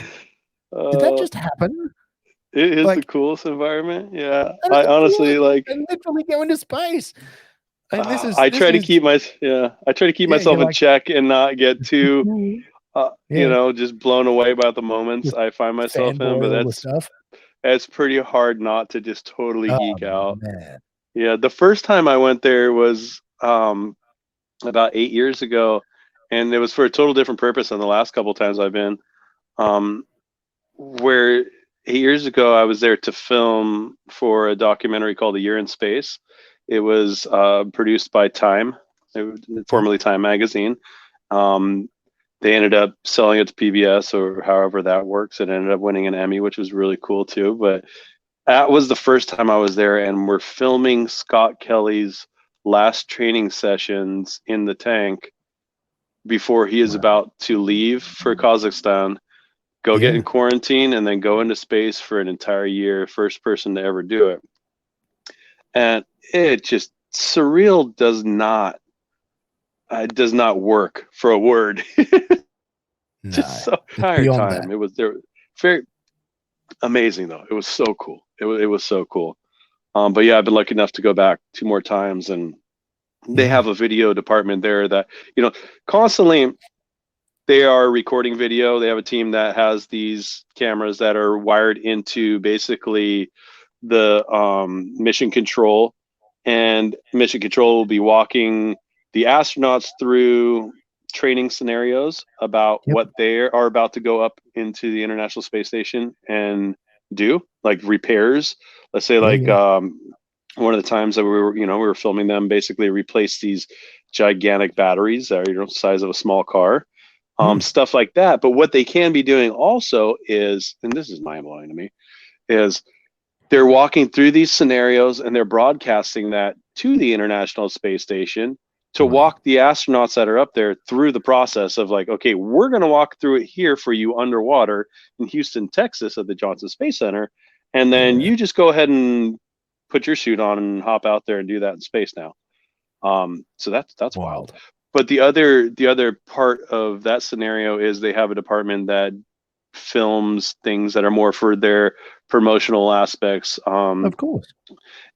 "Did that Uh, just happen?" it is the Like, coolest environment. Yeah. that is I the honestly coolest. like And literally go into space. And I this try to is keep I try to keep yeah. myself You're in like, check and not get too yeah, just blown away by the moments just I find myself in, fanboy but all the stuff. that's pretty hard not to just totally Oh geek out. man, Yeah, the first time I went there was about 8 years ago, and it was for a total different purpose than the last couple times I've been. Um, where 8 years ago I was there to film for a documentary called "A Year in Space." It was produced by Time, yep, formerly Time Magazine. Um, they ended up selling it to PBS or however that works. It ended up winning an Emmy, which was really cool too. But that was the first time I was there, and we're filming Scott Kelly's last training sessions in the tank before he is right, about to leave for Kazakhstan, go get in yeah, quarantine, and then go into space for an entire year. First person to ever do it. And it just surreal does not work for a word. Just no, so it's entire beyond that. time. It was there very amazing though. It was so cool. It was so cool. But yeah, I've been lucky enough to go back 2 more times, and they Yeah, have a video department there that constantly they are recording video. They have a team that has these cameras that are wired into basically the mission control, and mission control will be walking the astronauts through training scenarios about yep, what they are about to go up into the International Space Station and do, like repairs. Let's say yeah, like yeah, one of the times that we were filming them basically replace these gigantic batteries that are the size of a small car, mm, stuff like that. But what they can be doing also is, and this is mind blowing to me, is they're walking through these scenarios and they're broadcasting that to the International Space Station to right, walk the astronauts that are up there through the process of, like, okay, we're going to walk through it here for you underwater in Houston, Texas at the Johnson Space Center. And then yeah, you just go ahead and put your suit on and hop out there and do that in space now. So that's wild. wild. But the other part of that scenario is they have a department that films things that are more for their promotional aspects. Of course.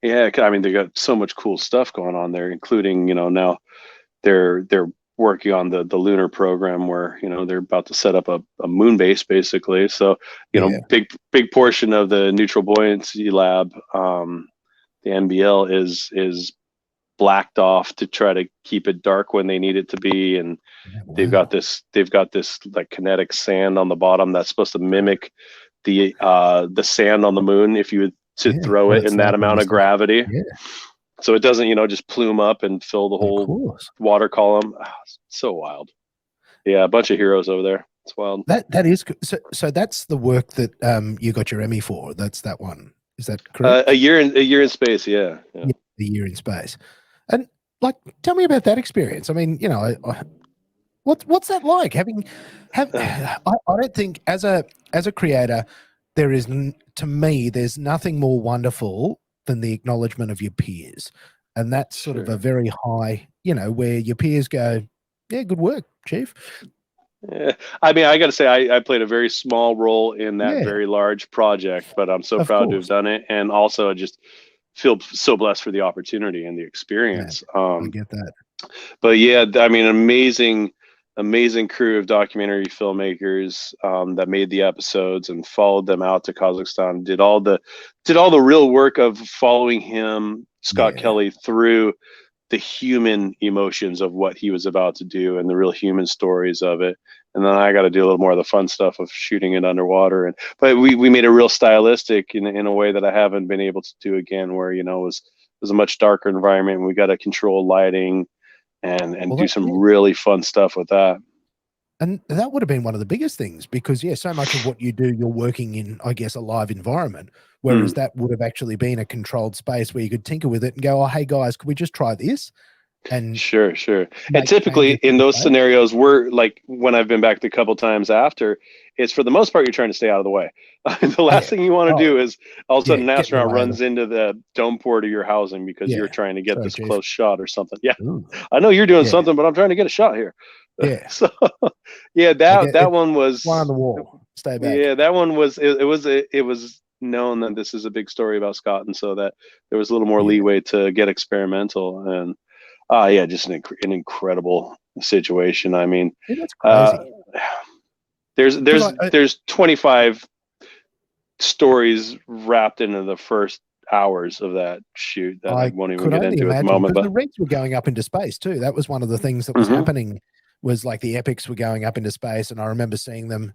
Yeah, I mean they got so much cool stuff going on there, including now they're working on the lunar program where they're about to set up a moon base basically. So Yeah. big portion of the neutral buoyancy lab, the NBL is blacked off to try to keep it dark when they need it to be, and Yeah, they've got wow. this like kinetic sand on the bottom that's supposed to mimic the sand on the moon if you were to Yeah. throw What it it's in that like when amount you of see it. gravity. Yeah. so it doesn't, just plume up and fill the Of whole course. water column. So wild. Yeah, a bunch of heroes over there. It's wild. That is so that's the work that you got your Emmy for. That's that one. Is that A correct? year in space. Yeah, yeah. Yeah, the year in space. And like, tell me about that experience. I mean, what's that like? I don't think as a creator, to me, there's nothing more wonderful than the acknowledgement of your peers, and that's sort of a Sure. very high, where your peers go, yeah, good work, chief. Yeah. I mean, I got to say, I played a very small role in that Yeah, very large project, but I'm so of proud to have course. done it, and also I just feel so blessed for the opportunity and the Man, experience. I get that. But yeah, I mean, amazing crew of documentary filmmakers that made the episodes and followed them out to Kazakhstan. Did all the real work of following him, Scott Yeah. Kelly, through the human emotions of what he was about to do and the real human stories of it. And then I got to do a little more of the fun stuff of shooting it underwater. But we made it real stylistic in a way that I haven't been able to do again, where it was a much darker environment. And we got to control lighting and Well, do that's some it. really fun stuff with that. And that would have been one of the biggest things because, yeah, so much of what you do, you're working in, I guess, a live environment, whereas Mm, that would have actually been a controlled space where you could tinker with it and go, oh, hey, guys, could we just try this and sure. And make typically changes in in the those space? scenarios, we're like when I've been back a couple times after, it's for the most part you're trying to stay out of the way. The last Yeah. thing you want to Oh, do is all of a yeah. sudden an Get in the astronaut way of the, runs into the dome port of your housing because you're yeah. trying to get Sorry, this Chief. close shot or something. Yeah, Ooh, I know you're doing yeah. something, but I'm trying to get a shot here. Yeah. So yeah, Like that it's one fly on was the wall. Stay back. yeah, that one was it was known that this is a big story about Scott, and so that there was a little more Yeah. leeway to get experimental. And yeah, just an incredible situation. I mean, Yeah, that's uh, crazy. there's Because there's there's 25 stories wrapped into the first hours of that shoot that I I won't even could get only into at the imagine moment. because But the rigs were going up into space too. That was one of the things that was mhm. happening was like the epics were going up into space, and I remember seeing them,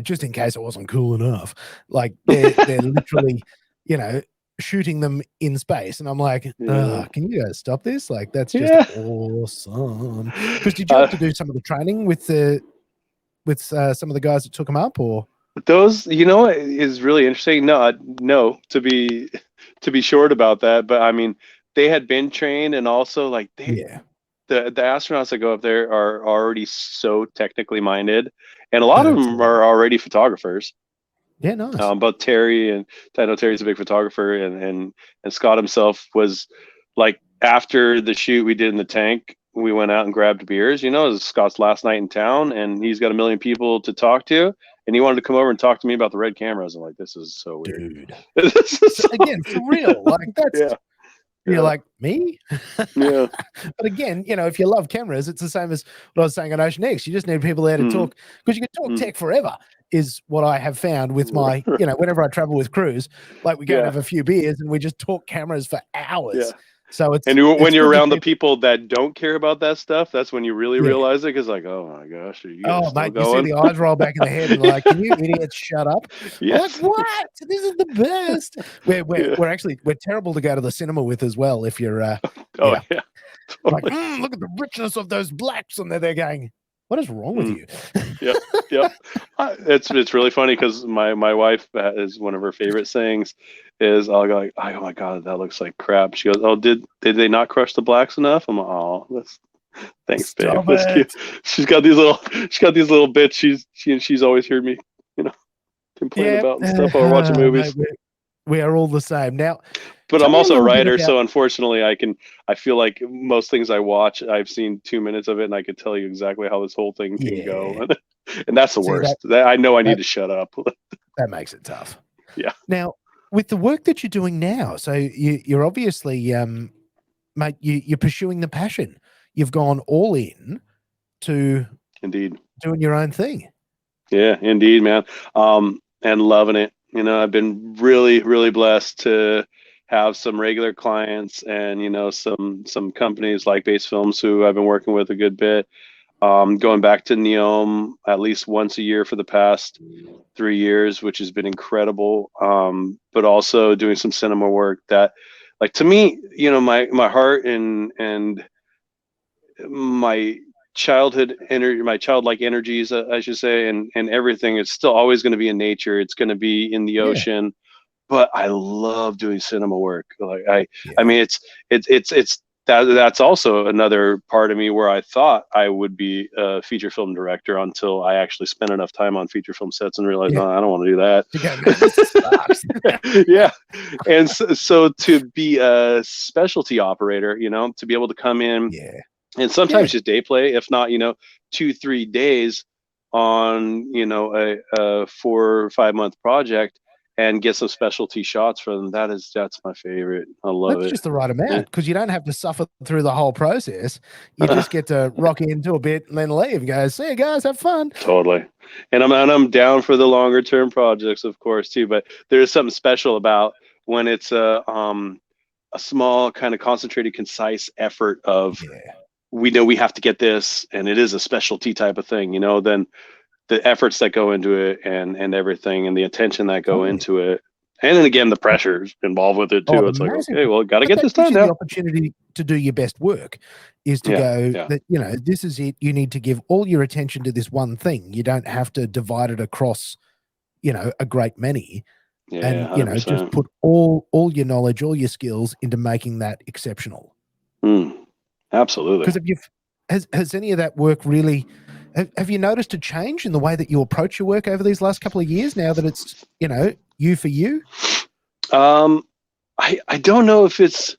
just in case it wasn't cool enough, like they're literally, you know, shooting them in space, and I'm like, Yeah, can you guys stop this? Like that's just yeah. awesome. Because did you have Uh, to do some of the training with some of the guys that took them up, or those, is really interesting. No, to be short about that, but I mean, they had been trained, and also like yeah, the astronauts that go up there are already so technically minded, and a lot of them absolutely, are already photographers. yeah, nice, But Terry and I know Terry's a big photographer, and Scott himself was like after the shoot we did in the tank, we went out and grabbed beers. It was Scott's last night in town, and he's got a million people to talk to, and he wanted to come over and talk to me about the red cameras. I'm like, this is so weird. dude. This is So, so again, for real, like that's yeah, you're yeah, like me. yeah. But again, if you love cameras, it's the same as what I was saying on Ocean X. You just need people there to Mm, talk because you can talk mm. tech forever. Is what I have found with my, whenever I travel with crews, like we go and Yeah, have a few beers and we just talk cameras for hours. yeah. So And when it's you're good to around the keep. people that don't care about that stuff, that's when you really Yeah. realize it. Because like, oh my gosh, are you guys Oh, still mate, you see going? the eyes roll back in the head and they're like, "Can you idiots shut up?" I'm like, Yes. "What? This is the best." We're we're Yeah. we're actually we're terrible to go to the cinema with as well. If you're, Oh yeah, yeah. like, Totally. look at the richness of those blacks, and they're going, "What is wrong with Mm, you?" yep. Yep. It's really funny because my wife is one of her favorite sayings is I'll go like, oh my god, that looks like crap. She goes, oh, did they not crush the blacks enough? I'm like, oh, that's thanks, babe. Stop That's cute. it. She's got these little bits she's always heard me you know complain Yeah, about and stuff while we're watching mate, movies. we are all the same. Now, But tell I'm me a also a little bit writer, about. so unfortunately, I feel like most things I watch, I've seen 2 minutes of it, and I could tell you exactly how this whole thing can Yeah, go, and that's the see worst. I know I need that to shut up. that makes it tough. Yeah, Now, with the work that you're doing now, so you're obviously, mate, you're pursuing the passion. You've gone all in to indeed. doing your own thing. Yeah, indeed, man. And loving it. I've been really, really blessed to have some regular clients and some companies like Base Films who I've been working with a good bit. Going back to Neom at least once a year for the past 3 years, which has been incredible. But also doing some cinema work that Like to me, you know, my heart and my childhood energy, my childlike energies, I should say, and everything is still always going to be in nature. It's going to be in the Yeah. ocean, but I love doing cinema work. Like I Yeah. mean, it's that's also another part of me where I thought I would be a feature film director until I actually spent enough time on feature film sets and realized, Yeah. no, I don't want to do To go, man, this sucks. that. Yeah, and so to be a specialty operator, you know, to be able to come in Yeah. and sometimes Yeah. just day play, if not, you know, 2 3 days on, you know, a 4 or 5 month project and get some specialty shots for them. That's my favorite. I love That's it. just the right Yeah. amount because you don't have to suffer through the whole process. You just get to rock into a bit and then leave and go, see you guys, have fun. Totally. And I'm down for the longer term projects, of course, too. But there is something special about when it's a small, kind of concentrated, concise effort of, Yeah. we know we have to get this, and it is a specialty type of thing, you know, then the efforts that go into it and everything and the attention that go Totally. into it. And then again, the pressures involved with it Oh, too. the It's like, massive, okay, well, got to but get that this gives done you the now. opportunity to do your best work, is to Yeah. go Yeah. that, you know, this is it. You need to give all your attention to this one thing. You don't have to divide it across, you know, a great many, Yeah. and, you know, just 100%. put all your knowledge, all your skills into making that exceptional. Absolutely. Because if you've has any of that work really have you noticed a change in the way that you approach your work over these last couple of years now that it's, you know, you for you? Um, I don't know if it's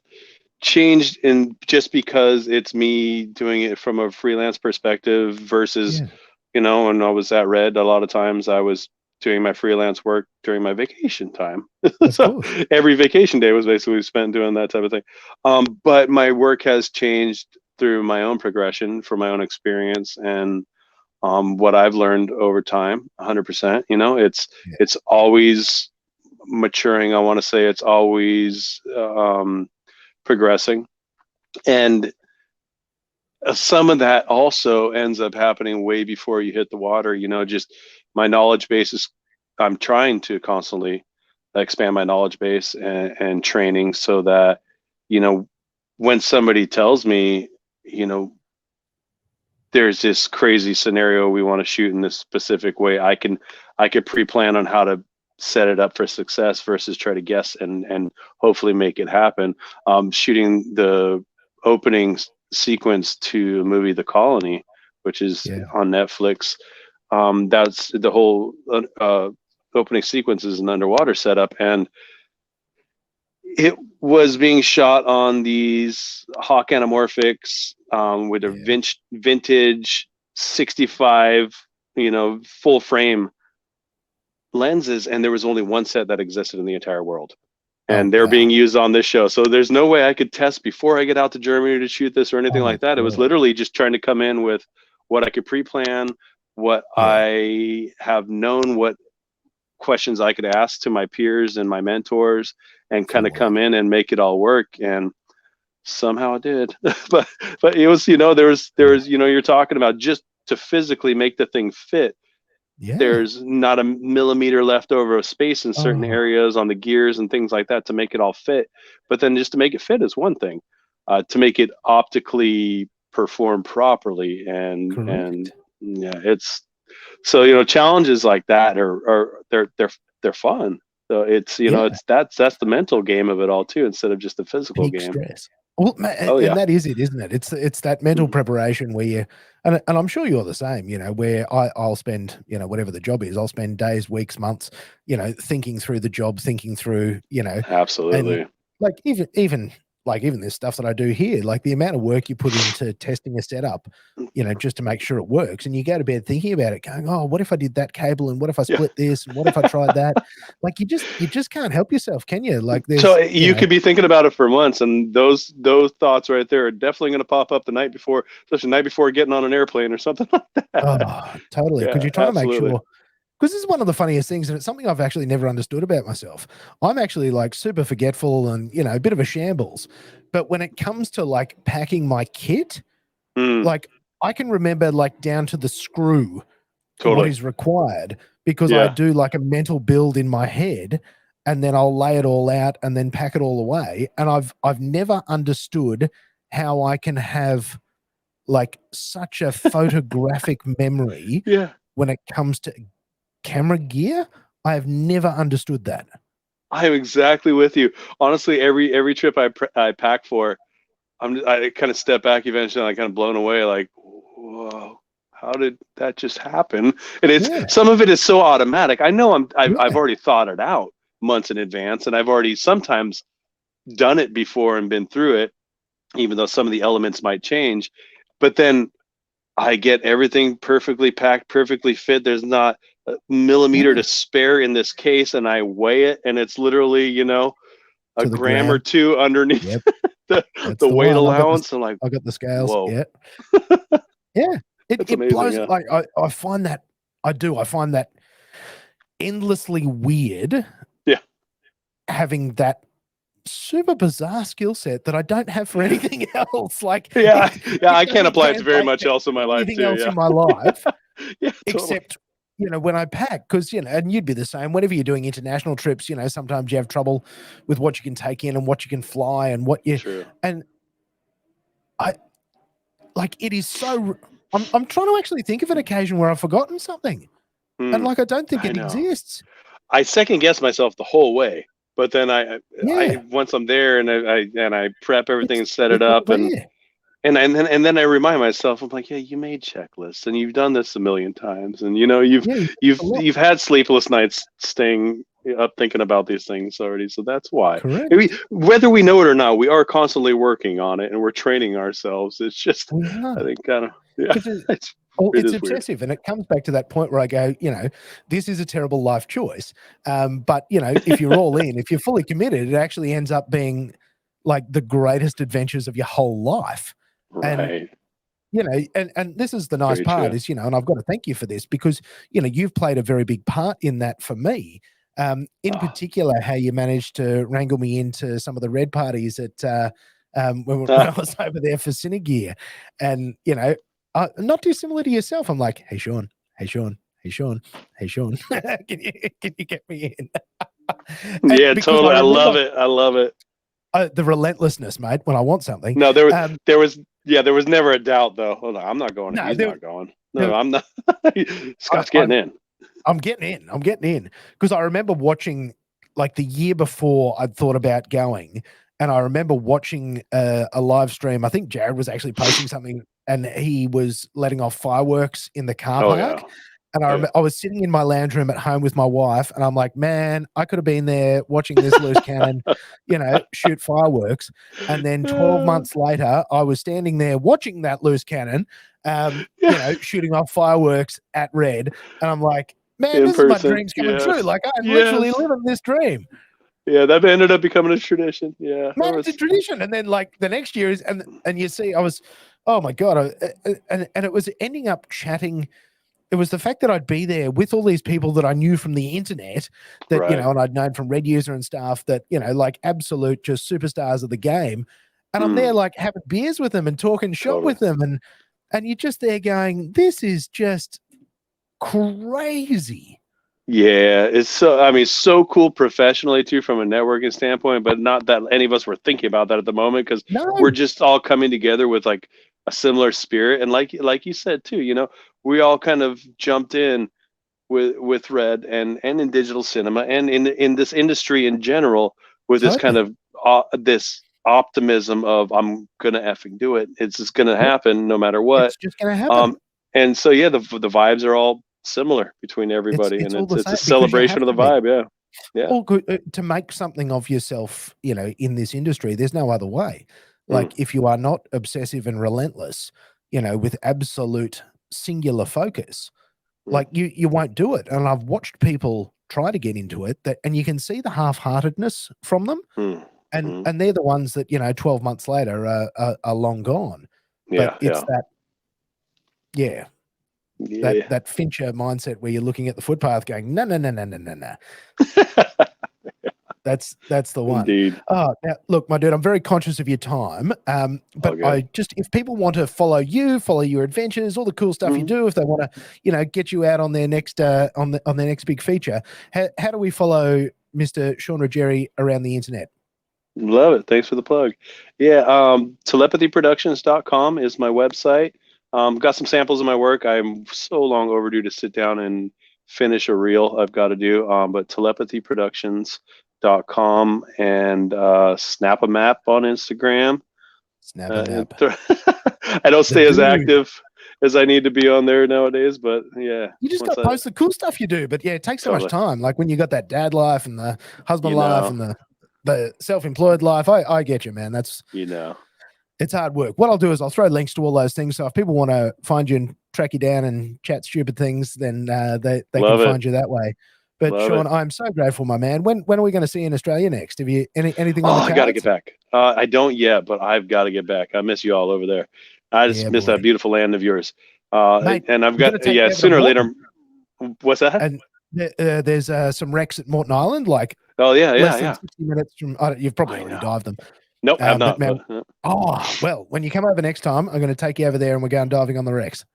changed in just because it's me doing it from a freelance perspective versus, Yeah, you know, when I was at Red, a lot of times I was doing my freelance work during my vacation time. of So course. every vacation day was basically spent doing that type of thing. But my work has changed through my own progression, from my own experience, and what I've learned over time. 100%. You know, Yeah, it's always maturing. I want to say it's always progressing, and some of that also ends up happening way before you hit the water. You know, just my knowledge base is, I'm trying to constantly expand my knowledge base and training so that, you know, when somebody tells me, you know, there's this crazy scenario we want to shoot in this specific way, I could pre-plan on how to set it up for success versus try to guess and hopefully make it happen. Shooting the opening sequence to a movie, The Colony, which is yeah, on Netflix. That's the whole opening sequence is an underwater setup, and it was being shot on these Hawk anamorphics with a yeah. vintage 65, you know, full frame lenses, and there was only one set that existed in the entire world, Oh and they're wow. being used on this show. So there's no way I could test before I get out to Germany to shoot this or anything Oh like that. It was god. literally just trying to come in with what I could pre-plan, what Yeah, I have known, what questions I could ask to my peers and my mentors, and kind of totally. come in and make it all work. And somehow it did. but but it was, you know, there was, Yeah. you know, you're talking about just to physically make the thing fit. Yeah. There's not a millimeter left over of space in certain Oh, areas on the gears and things like that to make it all fit. But then just to make it fit is one thing. To make it optically perform properly, and correct. yeah, it's, so, you know, challenges like that are they're fun. So it's, you know, Yeah. it's that's the mental game of it all too, instead of just the physical Peak game. stress. Well, Oh and yeah. that is it, isn't it? It's that mental Mhm. preparation where you, and I'm sure you're the same, you know, where I'll spend, you know, whatever the job is, I'll spend days, weeks, months, you know, thinking through the job, thinking through, you know, and Absolutely. like even this stuff that I do here, like the amount of work you put into testing a setup, you know, just to make sure it works. And you go to bed thinking about it, going, oh, what if I did that cable? And what if I Yeah. split this? And what if I tried that? Like you just can't help yourself, can you? Like So there's, you you know, could be thinking about it for months, and those thoughts right there are definitely going to pop up the night before, especially the night before getting on an airplane or something like that. oh, totally. Because Yeah, you're trying to make absolutely. sure. Because this is one of the funniest things, and it's something I've actually never understood about myself. I'm actually like super forgetful and, you know, a bit of a shambles. But when it comes to like packing my kit, Mm, like I can remember like down to the screw what totally. is required because I Yeah. do like a mental build in my head. and then I'll lay it all out and then pack it all away. And I've never understood how I can have like such a photographic memory Yeah. when it comes to camera gear. I have never understood that. I'm exactly with you. Honestly, every trip I pack for, I kind of step back eventually, and I kind of blown away, like, whoa, how did that just happen? And it's Yeah, some of it is so automatic. I know I've yeah, already thought it out months in advance, and I've already sometimes done it before and been through it, even though some of the elements might change. But then I get everything perfectly packed, perfectly fit. There's not a millimeter yeah. to spare in this case, and I weigh it, and it's literally, a To the gram or gram. two underneath Yep, the that's the the weight one. allowance. I'm like, I got the scales. whoa, Yeah, yeah. It that's it amazing. blows. Yeah, Like I find that I find that endlessly weird yeah, having that super bizarre skill set that I don't have for yeah, anything else. Like yeah, yeah. it I can't doesn't apply it to very translate much to else in my life anything too. else in Yeah, my life yeah, totally. except when I pack, because and you'd be the same whenever you're doing international trips. Sometimes you have trouble with what you can take in and what you can fly and what you True. and I like it is so. I'm trying to actually think of an occasion where I've forgotten something, and Hmm. like I don't think I it know. exists. I second guess myself the whole way, but then I Yeah, once I'm there and I prep everything it's and set it it's all up there. and then I remind myself, I'm like, yeah, you made checklists and you've done this a million times, and you've Yeah, you you've a lot. you've had sleepless nights staying up thinking about these things already, so that's why. Correct. Whether we know it or not, we are constantly working on it and we're training ourselves. It's just, We I are think, kind of, yeah, because it it's is weird. obsessive, and it comes back to that point where I go, this is a terrible life choice. But if you're all in, if you're fully committed, it actually ends up being like the greatest adventures of your whole life. And Right. and this is the nice Very part true. is, and I've got to thank you for this because, you've played a very big part in that for me. In Ah. particular, how you managed to wrangle me into some of the red parties at when I Ah. was over there for Cinegear, and not too similar to yourself. I'm like, hey Sean, hey Sean, hey Sean, hey Sean, can you get me in? And Yeah, because I totally. I remember love it. I love it. the relentlessness, mate, when I want something. No, there was Um, there was yeah, there was never a doubt though. Hold on, I'm not going if no, he's not going. No, there, I'm not. I, Scott's I getting in. I'm getting in. I'm getting in because I remember watching like the year before I'd thought about going, and I remember watching a live stream. I think Jared was actually posting something, and he was letting off fireworks in the car Oh park. yeah. And Oh yeah. I was sitting in my lounge room at home with my wife, and I'm like, man, I could have been there watching this loose cannon, shoot fireworks. And then 12 months later, I was standing there watching that loose cannon, Yeah. shooting off fireworks at Red. And I'm like, man, In this is my person. dreams coming true. Yes. Like I'm literally Yes. living this dream. Yeah, that ended up becoming a tradition. Yeah. That Man, it's a was tradition. And then like the next year is and you see, I was, oh my God. And it was ending up chatting. It was the fact that I'd be there with all these people that I knew from the internet that, right. and I'd known from Red User and stuff that, like absolute just superstars of the game. And I'm there Mm, like having beers with them and talking shop totally. with them. And you're just there going, this is just crazy. Yeah, it's so, I mean, so cool professionally too from a networking standpoint, but not that any of us were thinking about that at the moment because we're No, just all coming together with like a similar spirit. And like you said too, we all kind of jumped in with Red and in digital cinema and in this industry in general with this kind totally. of this optimism of I'm gonna effing do it. It's just gonna Yeah, happen no matter what. it's just going to happen. Um, and so yeah, the vibes are all similar between everybody, It's and all it's the it's a same because you celebration have of to the be. vibe. Yeah, yeah. Well, good, to make something of yourself, in this industry, there's no other way. Mm, Like if you are not obsessive and relentless, with absolute singular focus, mm, like you won't do it. And I've watched people try to get into it and you can see the half-heartedness from them. mm, And mm. and they're the ones that, 12 months later are long gone. But Yeah, it's yeah, that, yeah, that yeah. that Fincher mindset where you're looking at the footpath going, no, no, no, no, no, no, no. That's the one. Indeed. Oh, now, look, my dude, I'm very conscious of your time. All But good. I just, if people want to follow you, follow your adventures, all the cool stuff you Mhm. do, if they want to, get you out on their next on their next big feature, how do we follow Mr. Sean Ruggeri around the internet? Love it. Thanks for the plug. Yeah, telepathyproductions.com is my website. Got some samples of my work. I'm so long overdue to sit down and finish a reel I've got to do. But telepathyproductions.com and Snap a Map on Instagram. Snap a map. I don't The stay as dude. active as I need to be on there nowadays, but yeah. You just got to post the cool stuff you do, but yeah, it takes so much time. Like when you got that dad life and the husband life and the self-employed life. I get you, man. That's it's hard work. What I'll do is I'll throw links to all those things. So if people want to find you and track you down and chat stupid things, then they can find you that way. But Sean, I'm so grateful, my man. When are we going to see you in Australia next? Have you anything on the cards? I got to get back. I don't yet, but I've got to get back. I miss you all over there. I just miss that beautiful land of yours. Mate, and I've got sooner or later. What's that? And there's some wrecks at Morton Island, like less than 60 minutes from. You've probably already dived them. Nope, have not. Man, well, when you come over next time, I'm going to take you over there and we're going diving on the wrecks.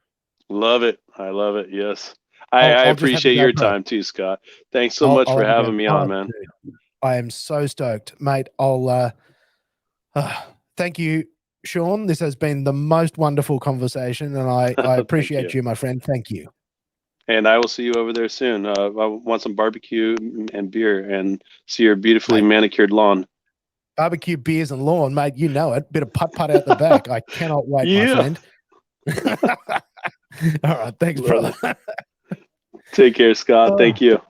Love it. I love it. Yes. I appreciate your time too, Scott. Thanks so much for having me on, man. Dude, I am so stoked, mate. I'll thank you, Sean. This has been the most wonderful conversation, and I appreciate you, my friend. Thank you. And I will see you over there soon. I want some barbecue and beer and see your beautifully manicured lawn. Barbecue, beers, and lawn, mate. You know it. Bit of putt-putt out the back. I cannot wait, my friend. All right. Thanks, brother. Take care, Scott. Thank you.